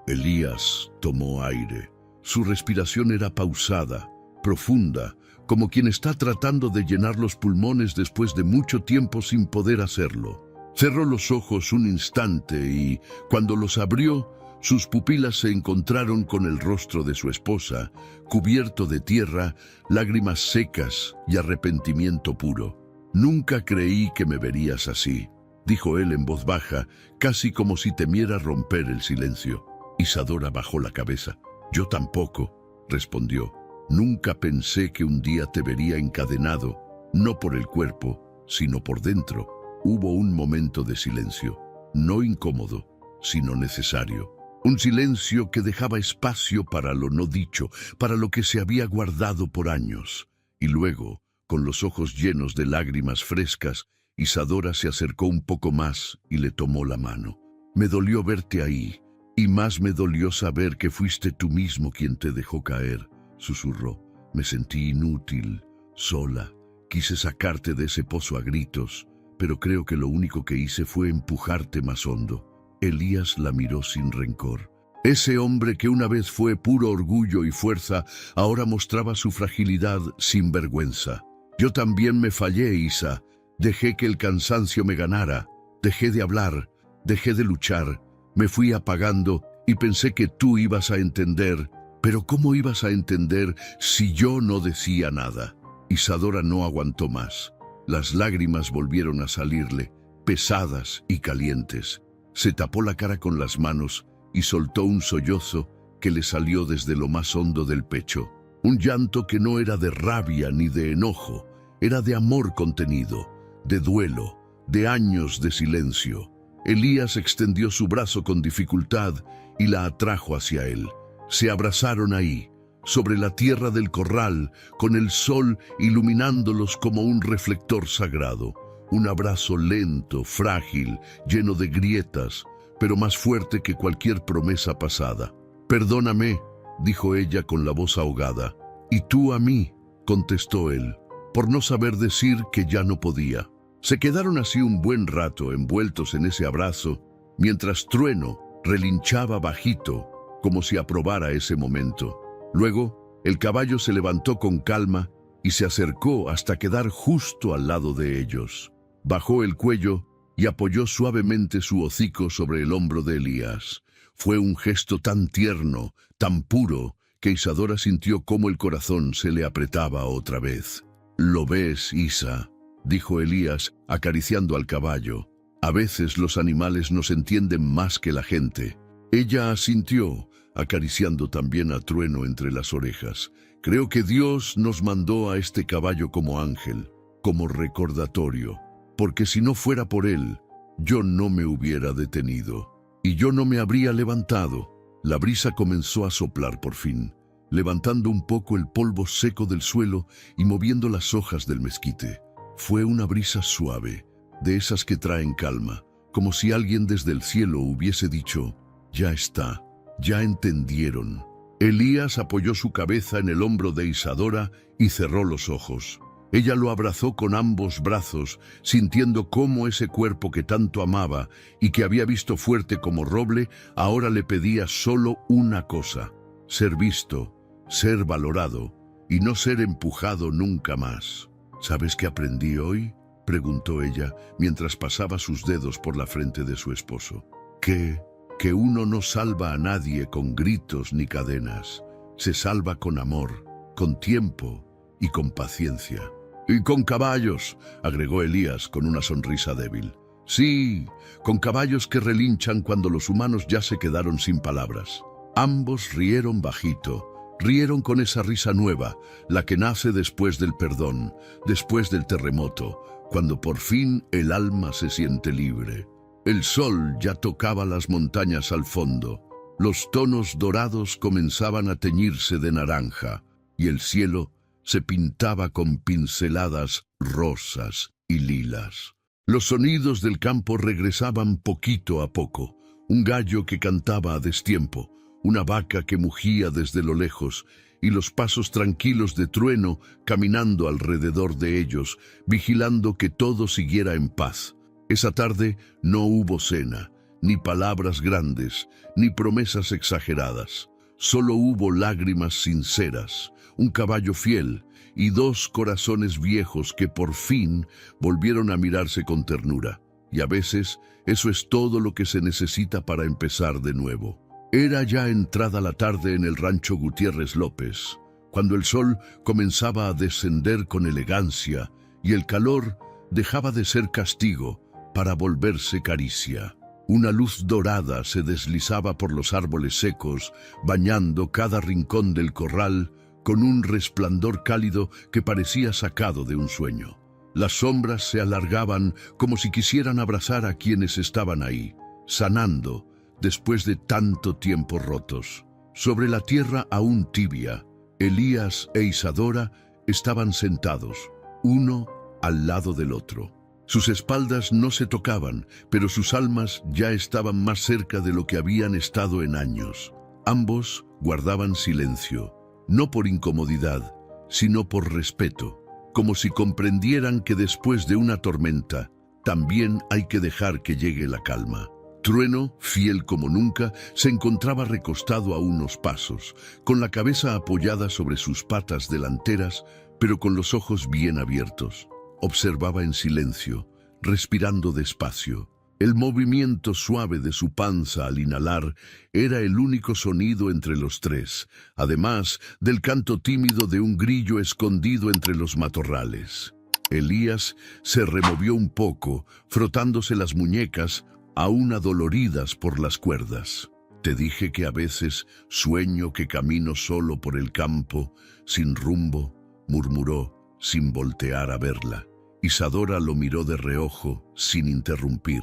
Speaker 1: Elías tomó aire. Su respiración era pausada, profunda, como quien está tratando de llenar los pulmones después de mucho tiempo sin poder hacerlo. Cerró los ojos un instante y, cuando los abrió, sus pupilas se encontraron con el rostro de su esposa, cubierto de tierra, lágrimas secas y arrepentimiento puro. «Nunca creí que me verías así», dijo él en voz baja, casi como si temiera romper el silencio. Isadora bajó la cabeza. «Yo tampoco», respondió. «Nunca pensé que un día te vería encadenado, no por el cuerpo, sino por dentro». Hubo un momento de silencio, no incómodo, sino necesario. Un silencio que dejaba espacio para lo no dicho, para lo que se había guardado por años. Y luego, con los ojos llenos de lágrimas frescas, Isadora se acercó un poco más y le tomó la mano. «Me dolió verte ahí, y más me dolió saber que fuiste tú mismo quien te dejó caer», susurró. «Me sentí inútil, sola. Quise sacarte de ese pozo a gritos, pero creo que lo único que hice fue empujarte más hondo». Elías la miró sin rencor. Ese hombre que una vez fue puro orgullo y fuerza, ahora mostraba su fragilidad sin vergüenza. Yo también me fallé, Isa. Dejé que el cansancio me ganara. Dejé de hablar, dejé de luchar. Me fui apagando y pensé que tú ibas a entender. Pero ¿cómo ibas a entender si yo no decía nada? Isadora no aguantó más. Las lágrimas volvieron a salirle, pesadas y calientes. Se tapó la cara con las manos y soltó un sollozo que le salió desde lo más hondo del pecho. Un llanto que no era de rabia ni de enojo, era de amor contenido, de duelo, de años de silencio. Elías extendió su brazo con dificultad y la atrajo hacia él. Se abrazaron ahí, sobre la tierra del corral, con el sol iluminándolos como un reflector sagrado. Un abrazo lento, frágil, lleno de grietas, pero más fuerte que cualquier promesa pasada. «Perdóname», dijo ella con la voz ahogada. «Y tú a mí», contestó él, por no saber decir que ya no podía. Se quedaron así un buen rato envueltos en ese abrazo, mientras Trueno relinchaba bajito, como si aprobara ese momento. Luego, el caballo se levantó con calma y se acercó hasta quedar justo al lado de ellos. Bajó el cuello y apoyó suavemente su hocico sobre el hombro de Elías. Fue un gesto tan tierno, tan puro, que Isadora sintió cómo el corazón se le apretaba otra vez. «¿Lo ves, Isa?», dijo Elías, acariciando al caballo. «A veces los animales nos entienden más que la gente». Ella asintió, acariciando también a Trueno entre las orejas. «Creo que Dios nos mandó a este caballo como ángel, como recordatorio, porque si no fuera por él, yo no me hubiera detenido, y yo no me habría levantado». La brisa comenzó a soplar por fin, levantando un poco el polvo seco del suelo y moviendo las hojas del mezquite. Fue una brisa suave, de esas que traen calma, como si alguien desde el cielo hubiese dicho: «Ya está, ya entendieron». Elías apoyó su cabeza en el hombro de Isadora y cerró los ojos. Ella lo abrazó con ambos brazos, sintiendo cómo ese cuerpo que tanto amaba y que había visto fuerte como roble, ahora le pedía solo una cosa: ser visto, ser valorado y no ser empujado nunca más. «¿Sabes qué aprendí hoy?», preguntó ella mientras pasaba sus dedos por la frente de su esposo. Que uno no salva a nadie con gritos ni cadenas. Se salva con amor, con tiempo y con paciencia. «Y con caballos», agregó Elías con una sonrisa débil. «Sí, con caballos que relinchan cuando los humanos ya se quedaron sin palabras». Ambos rieron bajito. Rieron con esa risa nueva, la que nace después del perdón, después del terremoto, cuando por fin el alma se siente libre. El sol ya tocaba las montañas al fondo. Los tonos dorados comenzaban a teñirse de naranja, y el cielo se pintaba con pinceladas rosas y lilas. Los sonidos del campo regresaban poquito a poco. Un gallo que cantaba a destiempo, una vaca que mugía desde lo lejos, y los pasos tranquilos de Trueno caminando alrededor de ellos, vigilando que todo siguiera en paz. Esa tarde no hubo cena, ni palabras grandes, ni promesas exageradas. Solo hubo lágrimas sinceras, un caballo fiel y dos corazones viejos que por fin volvieron a mirarse con ternura. Y a veces eso es todo lo que se necesita para empezar de nuevo. Era ya entrada la tarde en el rancho Gutiérrez López, cuando el sol comenzaba a descender con elegancia y el calor dejaba de ser castigo para volverse caricia. Una luz dorada se deslizaba por los árboles secos, bañando cada rincón del corral con un resplandor cálido que parecía sacado de un sueño. Las sombras se alargaban como si quisieran abrazar a quienes estaban ahí, sanando después de tanto tiempo rotos. Sobre la tierra aún tibia, Elías e Isadora estaban sentados, uno al lado del otro. Sus espaldas no se tocaban, pero sus almas ya estaban más cerca de lo que habían estado en años. Ambos guardaban silencio, no por incomodidad, sino por respeto, como si comprendieran que después de una tormenta, también hay que dejar que llegue la calma. Trueno, fiel como nunca, se encontraba recostado a unos pasos, con la cabeza apoyada sobre sus patas delanteras, pero con los ojos bien abiertos. Observaba en silencio, respirando despacio. El movimiento suave de su panza al inhalar era el único sonido entre los tres, además del canto tímido de un grillo escondido entre los matorrales. Elías se removió un poco, frotándose las muñecas, aún adoloridas por las cuerdas. Te dije que a veces sueño que camino solo por el campo, sin rumbo, murmuró, sin voltear a verla. Isadora lo miró de reojo, sin interrumpir.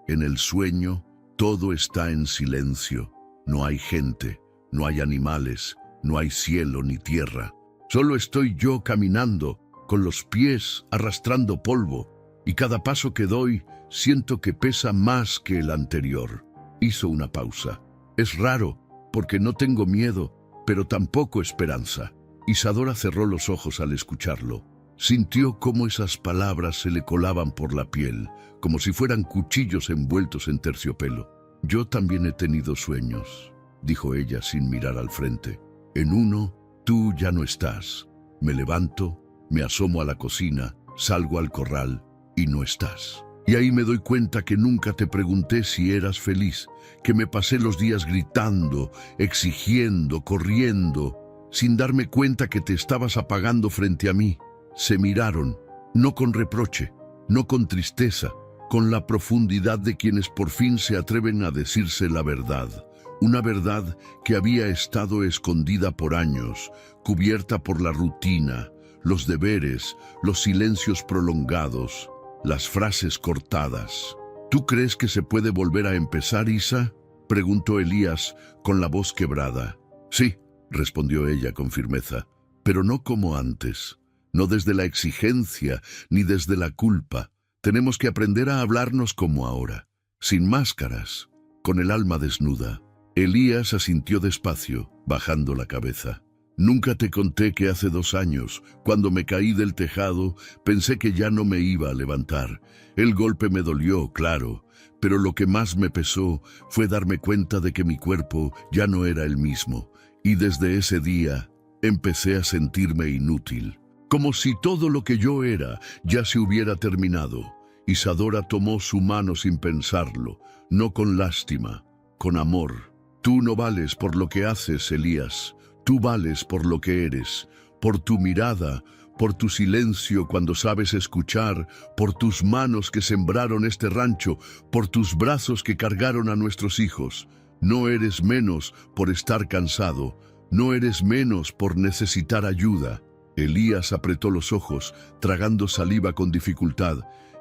Speaker 1: En el sueño, todo está en silencio. No hay gente, no hay animales, no hay cielo ni tierra. Solo estoy yo caminando, con los pies arrastrando polvo, y cada paso que doy siento que pesa más que el anterior. Hizo una pausa. Es raro, porque no tengo miedo, pero tampoco esperanza. Isadora cerró los ojos al escucharlo. Sintió cómo esas palabras se le colaban por la piel, como si fueran cuchillos envueltos en terciopelo. Yo también he tenido sueños, dijo ella sin mirar al frente. En uno, tú ya no estás. Me levanto, me asomo a la cocina, salgo al corral y no estás. Y ahí me doy cuenta que nunca te pregunté si eras feliz, que me pasé los días gritando, exigiendo, corriendo, sin darme cuenta que te estabas apagando frente a mí. Se miraron, no con reproche, no con tristeza, con la profundidad de quienes por fin se atreven a decirse la verdad. Una verdad que había estado escondida por años, cubierta por la rutina, los deberes, los silencios prolongados, las frases cortadas. ¿Tú crees que se puede volver a empezar, Isa?, preguntó Elías con la voz quebrada. Sí, respondió ella con firmeza, pero no como antes. No desde la exigencia ni desde la culpa. Tenemos que aprender a hablarnos como ahora, sin máscaras, con el alma desnuda. Elías asintió despacio, bajando la cabeza. Nunca te conté que hace 2 años, cuando me caí del tejado, pensé que ya no me iba a levantar. El golpe me dolió, claro, pero lo que más me pesó fue darme cuenta de que mi cuerpo ya no era el mismo. Y desde ese día empecé a sentirme inútil, como si todo lo que yo era ya se hubiera terminado. Isadora tomó su mano sin pensarlo, no con lástima, con amor. Tú no vales por lo que haces, Elías. Tú vales por lo que eres, por tu mirada, por tu silencio cuando sabes escuchar, por tus manos que sembraron este rancho, por tus brazos que cargaron a nuestros hijos. No eres menos por estar cansado, no eres menos por necesitar ayuda. Elías apretó los ojos, tragando saliva con dificultad.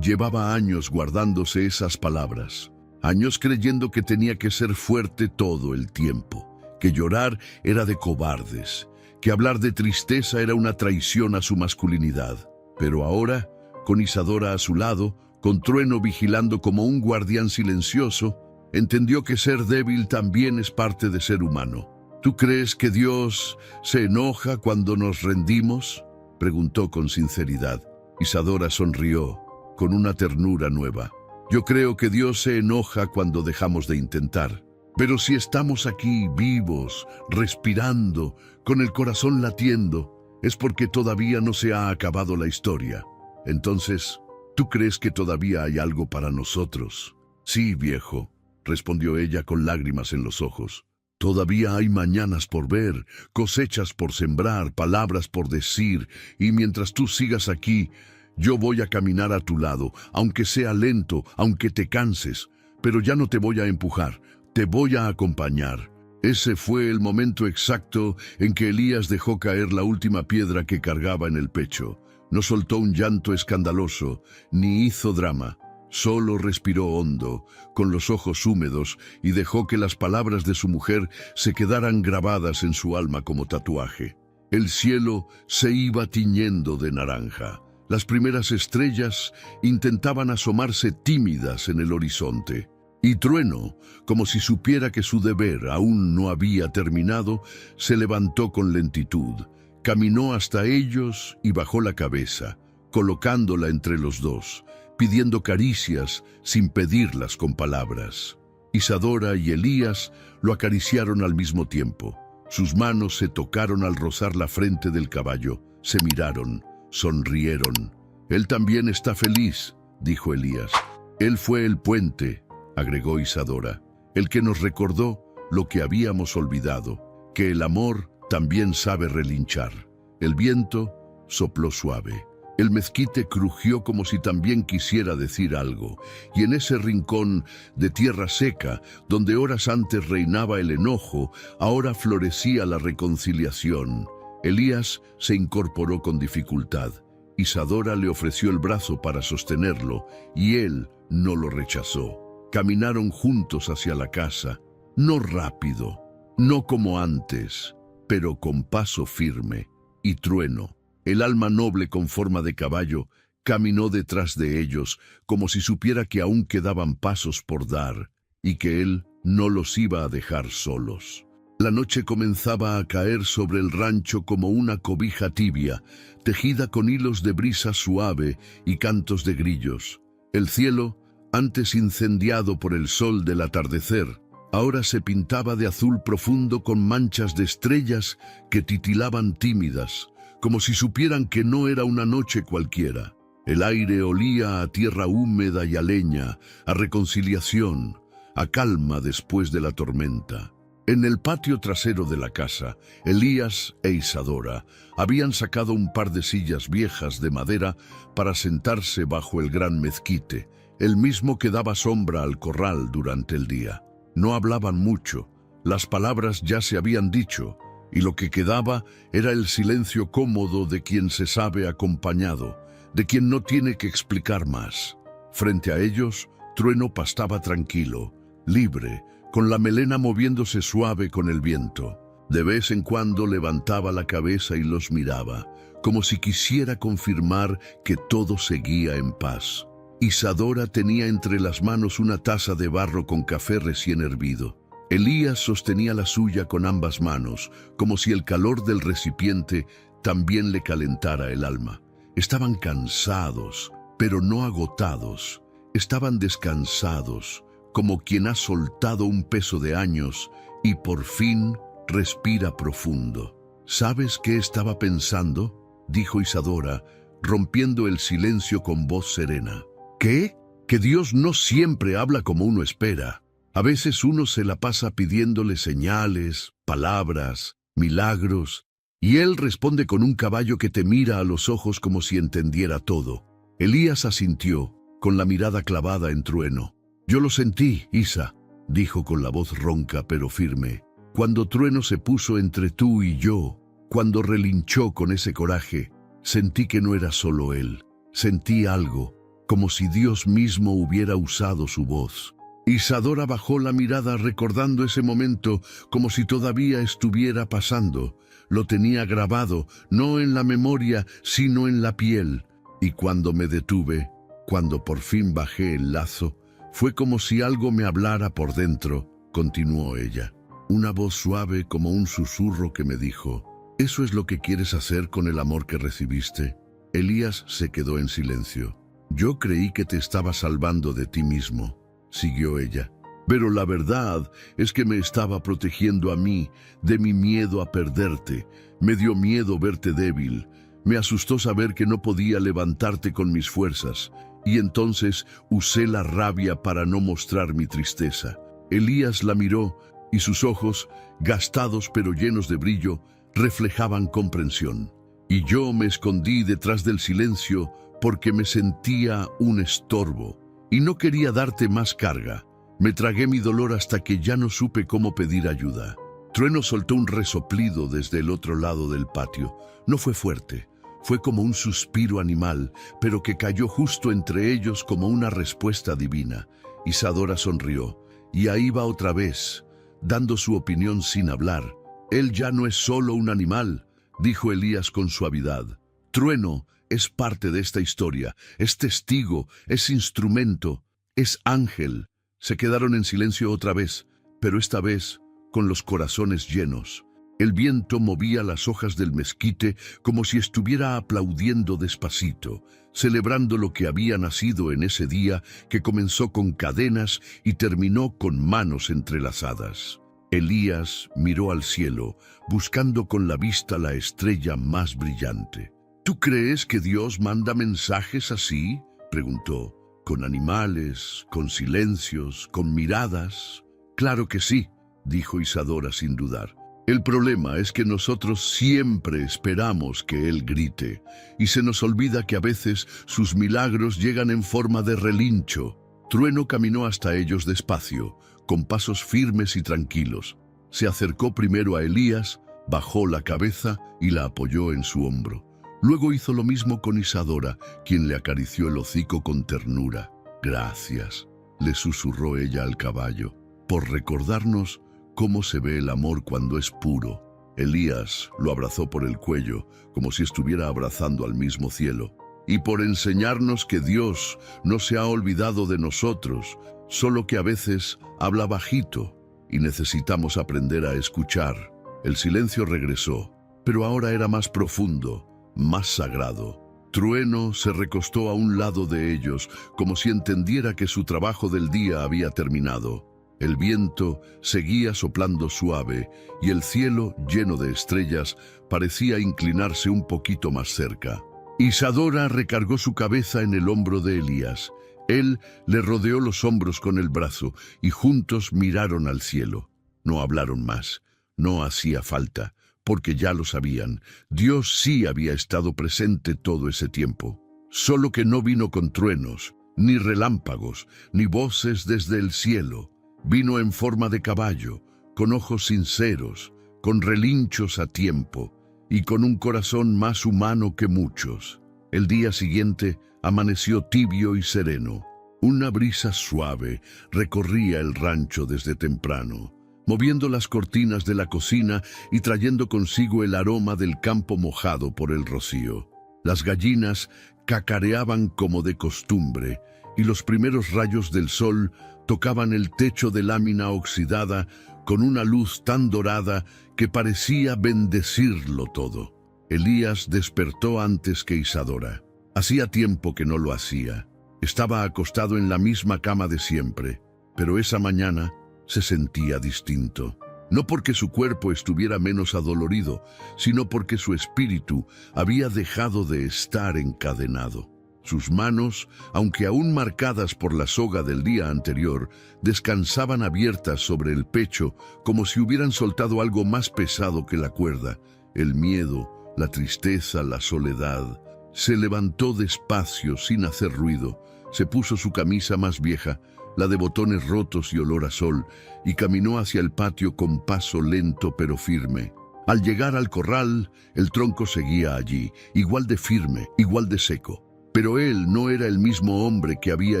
Speaker 1: Llevaba años guardándose esas palabras, años creyendo que tenía que ser fuerte todo el tiempo, que llorar era de cobardes, que hablar de tristeza era una traición a su masculinidad. Pero ahora, con Isadora a su lado, con Trueno vigilando como un guardián silencioso, entendió que ser débil también es parte de ser humano. ¿Tú crees que Dios se enoja cuando nos rendimos?, preguntó con sinceridad. Isadora sonrió, con una ternura nueva. Yo creo que Dios se enoja cuando dejamos de intentar. Pero si estamos aquí vivos, respirando, con el corazón latiendo, es porque todavía no se ha acabado la historia. Entonces, ¿tú crees que todavía hay algo para nosotros? Sí, viejo, respondió ella con lágrimas en los ojos. Todavía hay mañanas por ver, cosechas por sembrar, palabras por decir, y mientras tú sigas aquí, yo voy a caminar a tu lado, aunque sea lento, aunque te canses, pero ya no te voy a empujar. Te voy a acompañar. Ese fue el momento exacto en que Elías dejó caer la última piedra que cargaba en el pecho. No soltó un llanto escandaloso, ni hizo drama. Solo respiró hondo, con los ojos húmedos, y dejó que las palabras de su mujer se quedaran grabadas en su alma como tatuaje. El cielo se iba tiñendo de naranja. Las primeras estrellas intentaban asomarse tímidas en el horizonte. Y Trueno, como si supiera que su deber aún no había terminado, se levantó con lentitud, caminó hasta ellos y bajó la cabeza, colocándola entre los dos, pidiendo caricias sin pedirlas con palabras. Isadora y Elías lo acariciaron al mismo tiempo. Sus manos se tocaron al rozar la frente del caballo. Se miraron, sonrieron. «Él también está feliz», dijo Elías. «Él fue el puente», agregó Isadora, «el que nos recordó lo que habíamos olvidado, que el amor también sabe relinchar». El viento sopló suave. El mezquite crujió como si también quisiera decir algo, y en ese rincón de tierra seca, donde horas antes reinaba el enojo, ahora florecía la reconciliación. Elías se incorporó con dificultad. Isadora le ofreció el brazo para sostenerlo, y él no lo rechazó. Caminaron juntos hacia la casa, no rápido, no como antes, pero con paso firme y trueno. El alma noble con forma de caballo caminó detrás de ellos, como si supiera que aún quedaban pasos por dar, y que él no los iba a dejar solos. La noche comenzaba a caer sobre el rancho como una cobija tibia, tejida con hilos de brisa suave y cantos de grillos. El cielo, antes incendiado por el sol del atardecer, ahora se pintaba de azul profundo con manchas de estrellas que titilaban tímidas, como si supieran que no era una noche cualquiera. El aire olía a tierra húmeda y a leña, a reconciliación, a calma después de la tormenta. En el patio trasero de la casa, Elías e Isadora habían sacado un par de sillas viejas de madera para sentarse bajo el gran mezquite, el mismo que daba sombra al corral durante el día. No hablaban mucho, las palabras ya se habían dicho, y lo que quedaba era el silencio cómodo de quien se sabe acompañado, de quien no tiene que explicar más. Frente a ellos, Trueno pastaba tranquilo, libre, con la melena moviéndose suave con el viento. De vez en cuando levantaba la cabeza y los miraba, como si quisiera confirmar que todo seguía en paz. Isadora tenía entre las manos una taza de barro con café recién hervido. Elías sostenía la suya con ambas manos, como si el calor del recipiente también le calentara el alma. Estaban cansados, pero no agotados. Estaban descansados, como quien ha soltado un peso de años y por fin respira profundo. ¿Sabes qué estaba pensando?, dijo Isadora, rompiendo el silencio con voz serena. ¿Qué? Que Dios no siempre habla como uno espera. A veces uno se la pasa pidiéndole señales, palabras, milagros, y Él responde con un caballo que te mira a los ojos como si entendiera todo. Elías asintió, con la mirada clavada en Trueno. «Yo lo sentí, Isa», dijo con la voz ronca pero firme. «Cuando Trueno se puso entre tú y yo, cuando relinchó con ese coraje, sentí que no era solo él. Sentí algo, como si Dios mismo hubiera usado su voz». Isadora bajó la mirada recordando ese momento como si todavía estuviera pasando. Lo tenía grabado, no en la memoria, sino en la piel. Y cuando me detuve, cuando por fin bajé el lazo, fue como si algo me hablara por dentro, continuó ella. Una voz suave como un susurro que me dijo, «¿Eso es lo que quieres hacer con el amor que recibiste?». Elías se quedó en silencio. «Yo creí que te estaba salvando de ti mismo», siguió ella. «Pero la verdad es que me estaba protegiendo a mí de mi miedo a perderte. Me dio miedo verte débil. Me asustó saber que no podía levantarte con mis fuerzas. Y entonces usé la rabia para no mostrar mi tristeza». Elías la miró y sus ojos, gastados pero llenos de brillo, reflejaban comprensión. «Y yo me escondí detrás del silencio porque me sentía un estorbo y no quería darte más carga. Me tragué mi dolor hasta que ya no supe cómo pedir ayuda». Trueno soltó un resoplido desde el otro lado del patio. No fue fuerte. Fue como un suspiro animal, pero que cayó justo entre ellos como una respuesta divina. Isadora sonrió, y ahí va otra vez, dando su opinión sin hablar. «Él ya no es solo un animal», dijo Elías con suavidad. «Trueno es parte de esta historia, es testigo, es instrumento, es ángel». Se quedaron en silencio otra vez, pero esta vez con los corazones llenos. El viento movía las hojas del mezquite como si estuviera aplaudiendo despacito, celebrando lo que había nacido en ese día que comenzó con cadenas y terminó con manos entrelazadas. Elías miró al cielo, buscando con la vista la estrella más brillante. ¿Tú crees que Dios manda mensajes así?, preguntó. ¿Con animales, con silencios, con miradas? Claro que sí, dijo Isadora sin dudar. El problema es que nosotros siempre esperamos que Él grite, y se nos olvida que a veces sus milagros llegan en forma de relincho. Trueno caminó hasta ellos despacio, con pasos firmes y tranquilos. Se acercó primero a Elías, bajó la cabeza y la apoyó en su hombro. Luego hizo lo mismo con Isadora, quien le acarició el hocico con ternura. «Gracias», le susurró ella al caballo, «por recordarnos cómo se ve el amor cuando es puro». Elías lo abrazó por el cuello, como si estuviera abrazando al mismo cielo. «Y por enseñarnos que Dios no se ha olvidado de nosotros, solo que a veces habla bajito y necesitamos aprender a escuchar». El silencio regresó, pero ahora era más profundo, más sagrado. Trueno se recostó a un lado de ellos, como si entendiera que su trabajo del día había terminado. El viento seguía soplando suave y el cielo, lleno de estrellas, parecía inclinarse un poquito más cerca. Isadora recargó su cabeza en el hombro de Elías. Él le rodeó los hombros con el brazo y juntos miraron al cielo. No hablaron más. No hacía falta, porque ya lo sabían. Dios sí había estado presente todo ese tiempo. Solo que no vino con truenos, ni relámpagos, ni voces desde el cielo. Vino en forma de caballo, con ojos sinceros, con relinchos a tiempo y con un corazón más humano que muchos. El día siguiente amaneció tibio y sereno. Una brisa suave recorría el rancho desde temprano, moviendo las cortinas de la cocina y trayendo consigo el aroma del campo mojado por el rocío. Las gallinas cacareaban como de costumbre y los primeros rayos del sol tocaban el techo de lámina oxidada con una luz tan dorada que parecía bendecirlo todo. Elías despertó antes que Isadora. Hacía tiempo que no lo hacía. Estaba acostado en la misma cama de siempre, pero esa mañana se sentía distinto. No porque su cuerpo estuviera menos adolorido, sino porque su espíritu había dejado de estar encadenado. Sus manos, aunque aún marcadas por la soga del día anterior, descansaban abiertas sobre el pecho como si hubieran soltado algo más pesado que la cuerda. El miedo, la tristeza, la soledad. Se levantó despacio, sin hacer ruido. Se puso su camisa más vieja, la de botones rotos y olor a sol, y caminó hacia el patio con paso lento pero firme. Al llegar al corral, el tronco seguía allí, igual de firme, igual de seco. Pero él no era el mismo hombre que había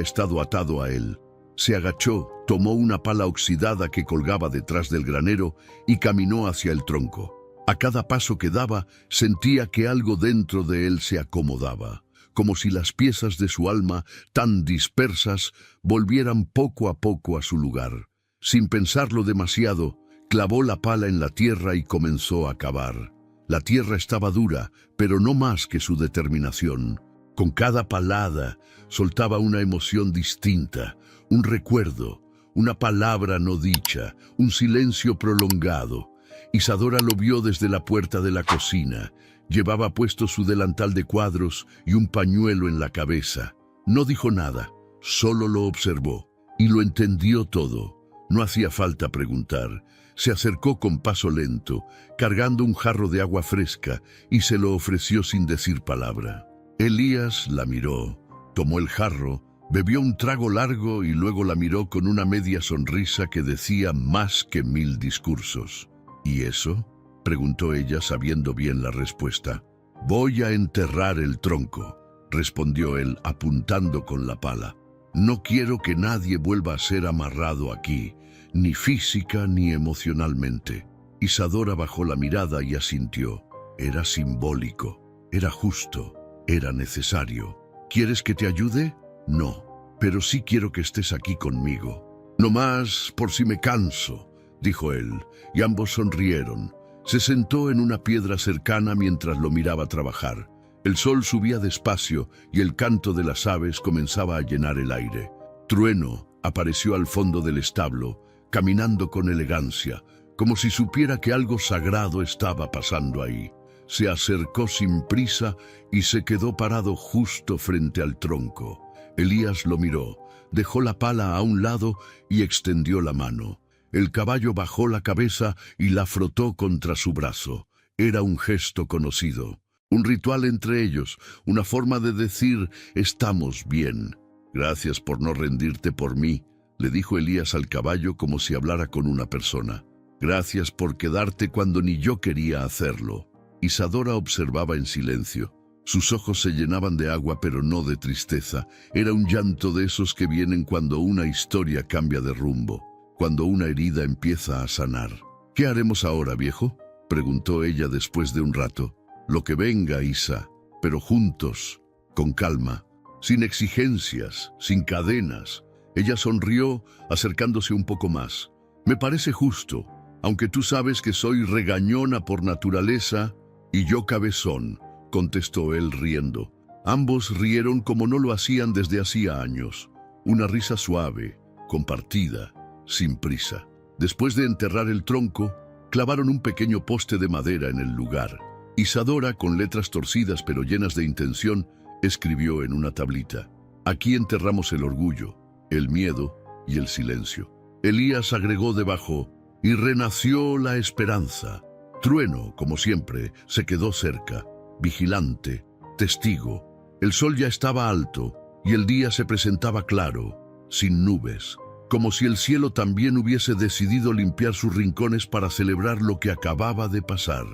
Speaker 1: estado atado a él. Se agachó, tomó una pala oxidada que colgaba detrás del granero y caminó hacia el tronco. A cada paso que daba, sentía que algo dentro de él se acomodaba, como si las piezas de su alma, tan dispersas, volvieran poco a poco a su lugar. Sin pensarlo demasiado, clavó la pala en la tierra y comenzó a cavar. La tierra estaba dura, pero no más que su determinación. Con cada palada soltaba una emoción distinta, un recuerdo, una palabra no dicha, un silencio prolongado. Isadora lo vio desde la puerta de la cocina. Llevaba puesto su delantal de cuadros y un pañuelo en la cabeza. No dijo nada, solo lo observó y lo entendió todo. No hacía falta preguntar. Se acercó con paso lento, cargando un jarro de agua fresca, y se lo ofreció sin decir palabra. Elías la miró, tomó el jarro, bebió un trago largo y luego la miró con una media sonrisa que decía más que 1000 discursos. ¿Y eso?, preguntó ella sabiendo bien la respuesta. «Voy a enterrar el tronco», respondió él apuntando con la pala. «No quiero que nadie vuelva a ser amarrado aquí, ni física ni emocionalmente». Isadora bajó la mirada y asintió. Era simbólico, era justo. Era necesario. ¿Quieres que te ayude? No, pero sí quiero que estés aquí conmigo. No más por si me canso, dijo él, y ambos sonrieron. Se sentó en una piedra cercana mientras lo miraba trabajar. El sol subía despacio y el canto de las aves comenzaba a llenar el aire. Trueno apareció al fondo del establo, caminando con elegancia, como si supiera que algo sagrado estaba pasando ahí. Se acercó sin prisa y se quedó parado justo frente al tronco. Elías lo miró, dejó la pala a un lado y extendió la mano. El caballo bajó la cabeza y la frotó contra su brazo. Era un gesto conocido, un ritual entre ellos, una forma de decir «estamos bien». «Gracias por no rendirte por mí», le dijo Elías al caballo como si hablara con una persona. «Gracias por quedarte cuando ni yo quería hacerlo». Isadora observaba en silencio. Sus ojos se llenaban de agua, pero no de tristeza. Era un llanto de esos que vienen cuando una historia cambia de rumbo, cuando una herida empieza a sanar. «¿Qué haremos ahora, viejo?», preguntó ella después de un rato. «Lo que venga, Isa, pero juntos, con calma, sin exigencias, sin cadenas». Ella sonrió, acercándose un poco más. «Me parece justo, aunque tú sabes que soy regañona por naturaleza y yo cabezón», contestó él riendo. Ambos rieron como no lo hacían desde hacía años. Una risa suave, compartida, sin prisa. Después de enterrar el tronco, clavaron un pequeño poste de madera en el lugar. Isadora, con letras torcidas pero llenas de intención, escribió en una tablita: «Aquí enterramos el orgullo, el miedo y el silencio». Elías agregó debajo: «Y renació la esperanza». Trueno, como siempre, se quedó cerca, vigilante, testigo. El sol ya estaba alto y el día se presentaba claro, sin nubes, como si el cielo también hubiese decidido limpiar sus rincones para celebrar lo que acababa de pasar.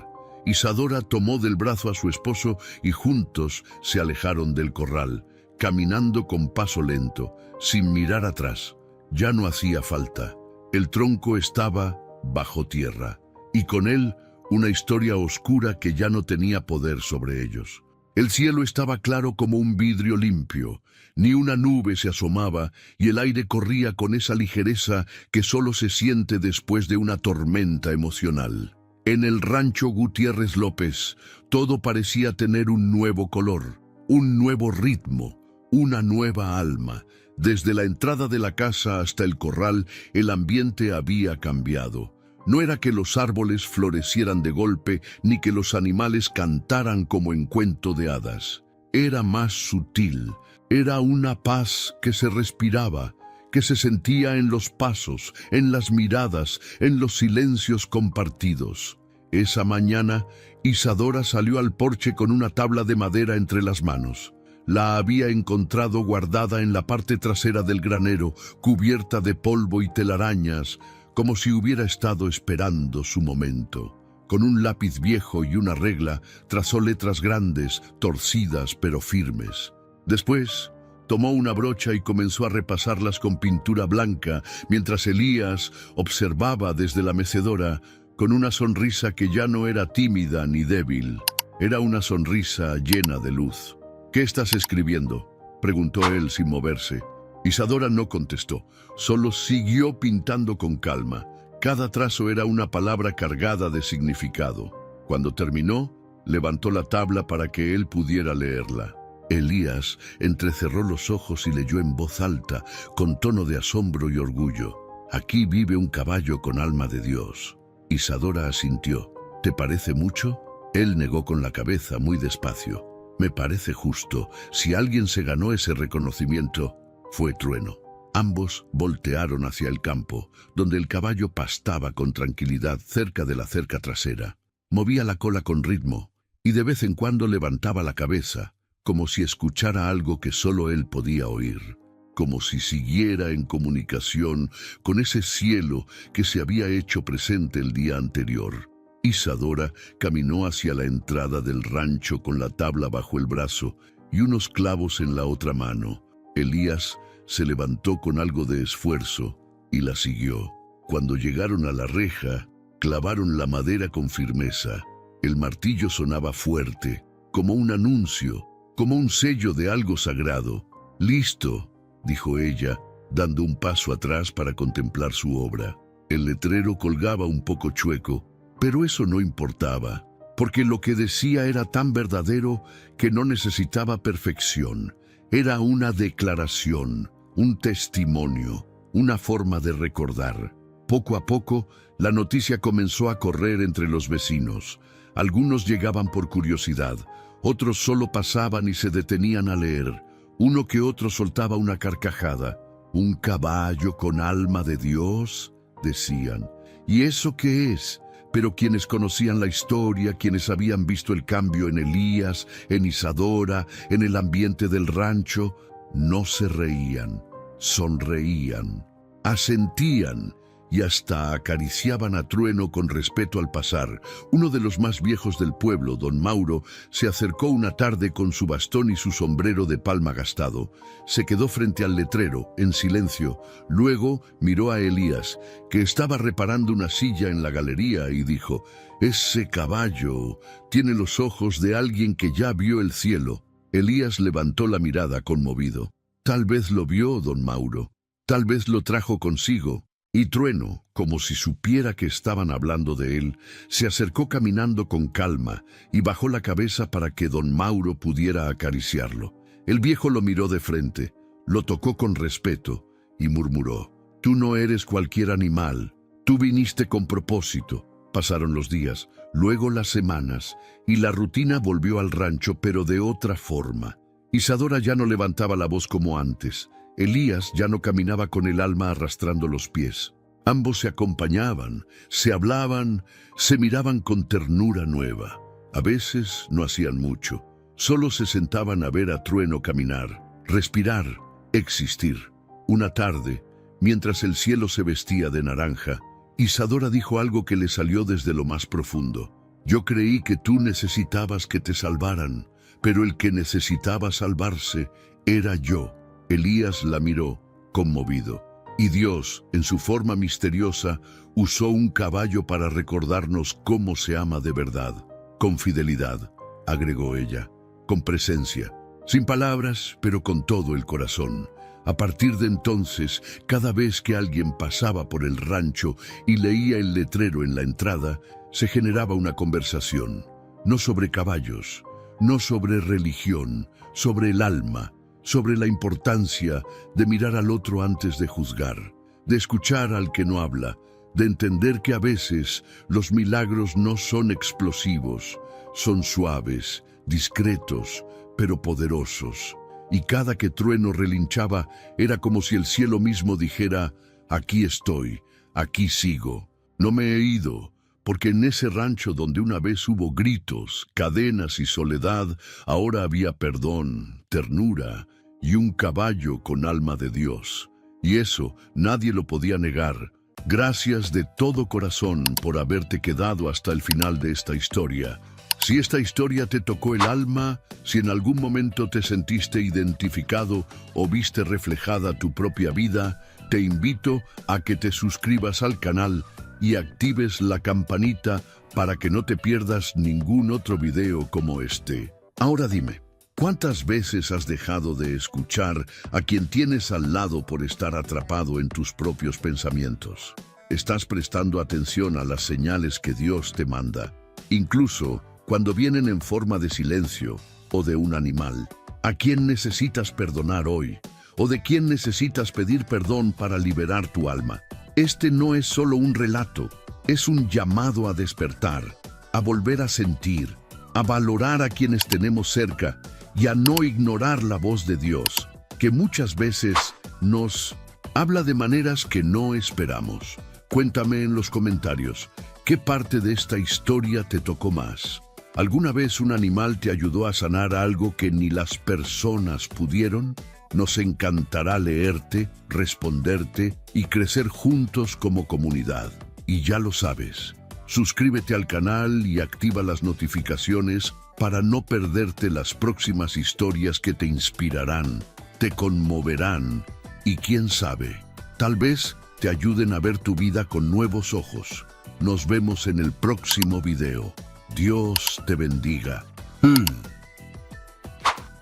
Speaker 1: Isadora tomó del brazo a su esposo y juntos se alejaron del corral, caminando con paso lento, sin mirar atrás. Ya no hacía falta. El tronco estaba bajo tierra, y con él una historia oscura que ya no tenía poder sobre ellos. El cielo estaba claro como un vidrio limpio, ni una nube se asomaba y el aire corría con esa ligereza que solo se siente después de una tormenta emocional. En el rancho Gutiérrez López, todo parecía tener un nuevo color, un nuevo ritmo, una nueva alma. Desde la entrada de la casa hasta el corral, el ambiente había cambiado. No era que los árboles florecieran de golpe, ni que los animales cantaran como en cuento de hadas. Era más sutil, era una paz que se respiraba, que se sentía en los pasos, en las miradas, en los silencios compartidos. Esa mañana, Isadora salió al porche con una tabla de madera entre las manos. La había encontrado guardada en la parte trasera del granero, cubierta de polvo y telarañas, como si hubiera estado esperando su momento. Con un lápiz viejo y una regla, trazó letras grandes, torcidas pero firmes. Después, tomó una brocha y comenzó a repasarlas con pintura blanca, mientras Elías observaba desde la mecedora, con una sonrisa que ya no era tímida ni débil. Era una sonrisa llena de luz. «¿Qué estás escribiendo?», preguntó él sin moverse. Isadora no contestó, solo siguió pintando con calma. Cada trazo era una palabra cargada de significado. Cuando terminó, levantó la tabla para que él pudiera leerla. Elías entrecerró los ojos y leyó en voz alta, con tono de asombro y orgullo: «Aquí vive un caballo con alma de Dios». Isadora asintió. «¿Te parece mucho?». Él negó con la cabeza muy despacio. «Me parece justo. Si alguien se ganó ese reconocimiento, fue Trueno». Ambos voltearon hacia el campo, donde el caballo pastaba con tranquilidad cerca de la cerca trasera. Movía la cola con ritmo y de vez en cuando levantaba la cabeza, como si escuchara algo que solo él podía oír, como si siguiera en comunicación con ese cielo que se había hecho presente el día anterior. Isadora caminó hacia la entrada del rancho con la tabla bajo el brazo y unos clavos en la otra mano. Elías se levantó con algo de esfuerzo y la siguió. Cuando llegaron a la reja, clavaron la madera con firmeza. El martillo sonaba fuerte, como un anuncio, como un sello de algo sagrado. «Listo», dijo ella, dando un paso atrás para contemplar su obra. El letrero colgaba un poco chueco, Pero eso no importaba, porque lo que decía era tan verdadero que no necesitaba perfección. Era una declaración, un testimonio, una forma de recordar. Poco a poco, la noticia comenzó a correr entre los vecinos. Algunos llegaban por curiosidad, otros solo pasaban y se detenían a leer. Uno que otro soltaba una carcajada. «¿Un caballo con alma de Dios?», decían. «¿Y eso qué es?». Pero quienes conocían la historia, quienes habían visto el cambio en Elías, en Isadora, en el ambiente del rancho, no se reían, sonreían, asentían y hasta acariciaban a Trueno con respeto al pasar. Uno de los más viejos del pueblo, don Mauro, se acercó una tarde con su bastón y su sombrero de palma gastado. Se quedó frente al letrero, en silencio. Luego miró a Elías, que estaba reparando una silla en la galería, y dijo: «Ese caballo tiene los ojos de alguien que ya vio el cielo». Elías levantó la mirada conmovido. «Tal vez lo vio, don Mauro. Tal vez lo trajo consigo». Y Trueno, como si supiera que estaban hablando de él, se acercó caminando con calma y bajó la cabeza para que don Mauro pudiera acariciarlo. El viejo lo miró de frente, lo tocó con respeto y murmuró: «Tú no eres cualquier animal, tú viniste con propósito». Pasaron los días, luego las semanas, y la rutina volvió al rancho, pero de otra forma. Isadora ya no levantaba la voz como antes. Elías ya no caminaba con el alma arrastrando los pies. Ambos se acompañaban, se hablaban, se miraban con ternura nueva. A veces no hacían mucho, solo se sentaban a ver a Trueno caminar, respirar, existir. Una tarde, mientras el cielo se vestía de naranja, Isadora dijo algo que le salió desde lo más profundo. «Yo creí que tú necesitabas que te salvaran, pero el que necesitaba salvarse era yo». Elías la miró, conmovido. «Y Dios, en su forma misteriosa, usó un caballo para recordarnos cómo se ama de verdad. Con fidelidad», agregó ella, «con presencia, sin palabras, pero con todo el corazón». A partir de entonces, cada vez que alguien pasaba por el rancho y leía el letrero en la entrada, se generaba una conversación, no sobre caballos, no sobre religión, sobre el alma, sobre la importancia de mirar al otro antes de juzgar, de escuchar al que no habla, de entender que a veces los milagros no son explosivos, son suaves, discretos, pero poderosos. Y cada que Trueno relinchaba era como si el cielo mismo dijera: «Aquí estoy, aquí sigo, no me he ido». Porque en ese rancho donde una vez hubo gritos, cadenas y soledad, ahora había perdón, ternura y un caballo con alma de Dios. Y eso nadie lo podía negar. Gracias de todo corazón por haberte quedado hasta el final de esta historia. Si esta historia te tocó el alma, si en algún momento te sentiste identificado o viste reflejada tu propia vida, te invito a que te suscribas al canal y actives la campanita para que no te pierdas ningún otro video como este. Ahora dime, ¿cuántas veces has dejado de escuchar a quien tienes al lado por estar atrapado en tus propios pensamientos? ¿Estás prestando atención a las señales que Dios te manda, incluso cuando vienen en forma de silencio o de un animal? ¿A quién necesitas perdonar hoy? ¿O de quién necesitas pedir perdón para liberar tu alma? Este no es solo un relato, es un llamado a despertar, a volver a sentir, a valorar a quienes tenemos cerca y a no ignorar la voz de Dios, que muchas veces nos habla de maneras que no esperamos. Cuéntame en los comentarios, ¿qué parte de esta historia te tocó más? ¿Alguna vez un animal te ayudó a sanar algo que ni las personas pudieron? Nos encantará leerte, responderte y crecer juntos como comunidad. Y ya lo sabes, suscríbete al canal y activa las notificaciones para no perderte las próximas historias que te inspirarán, te conmoverán y quién sabe, tal vez te ayuden a ver tu vida con nuevos ojos. Nos vemos en el próximo video. Dios te bendiga.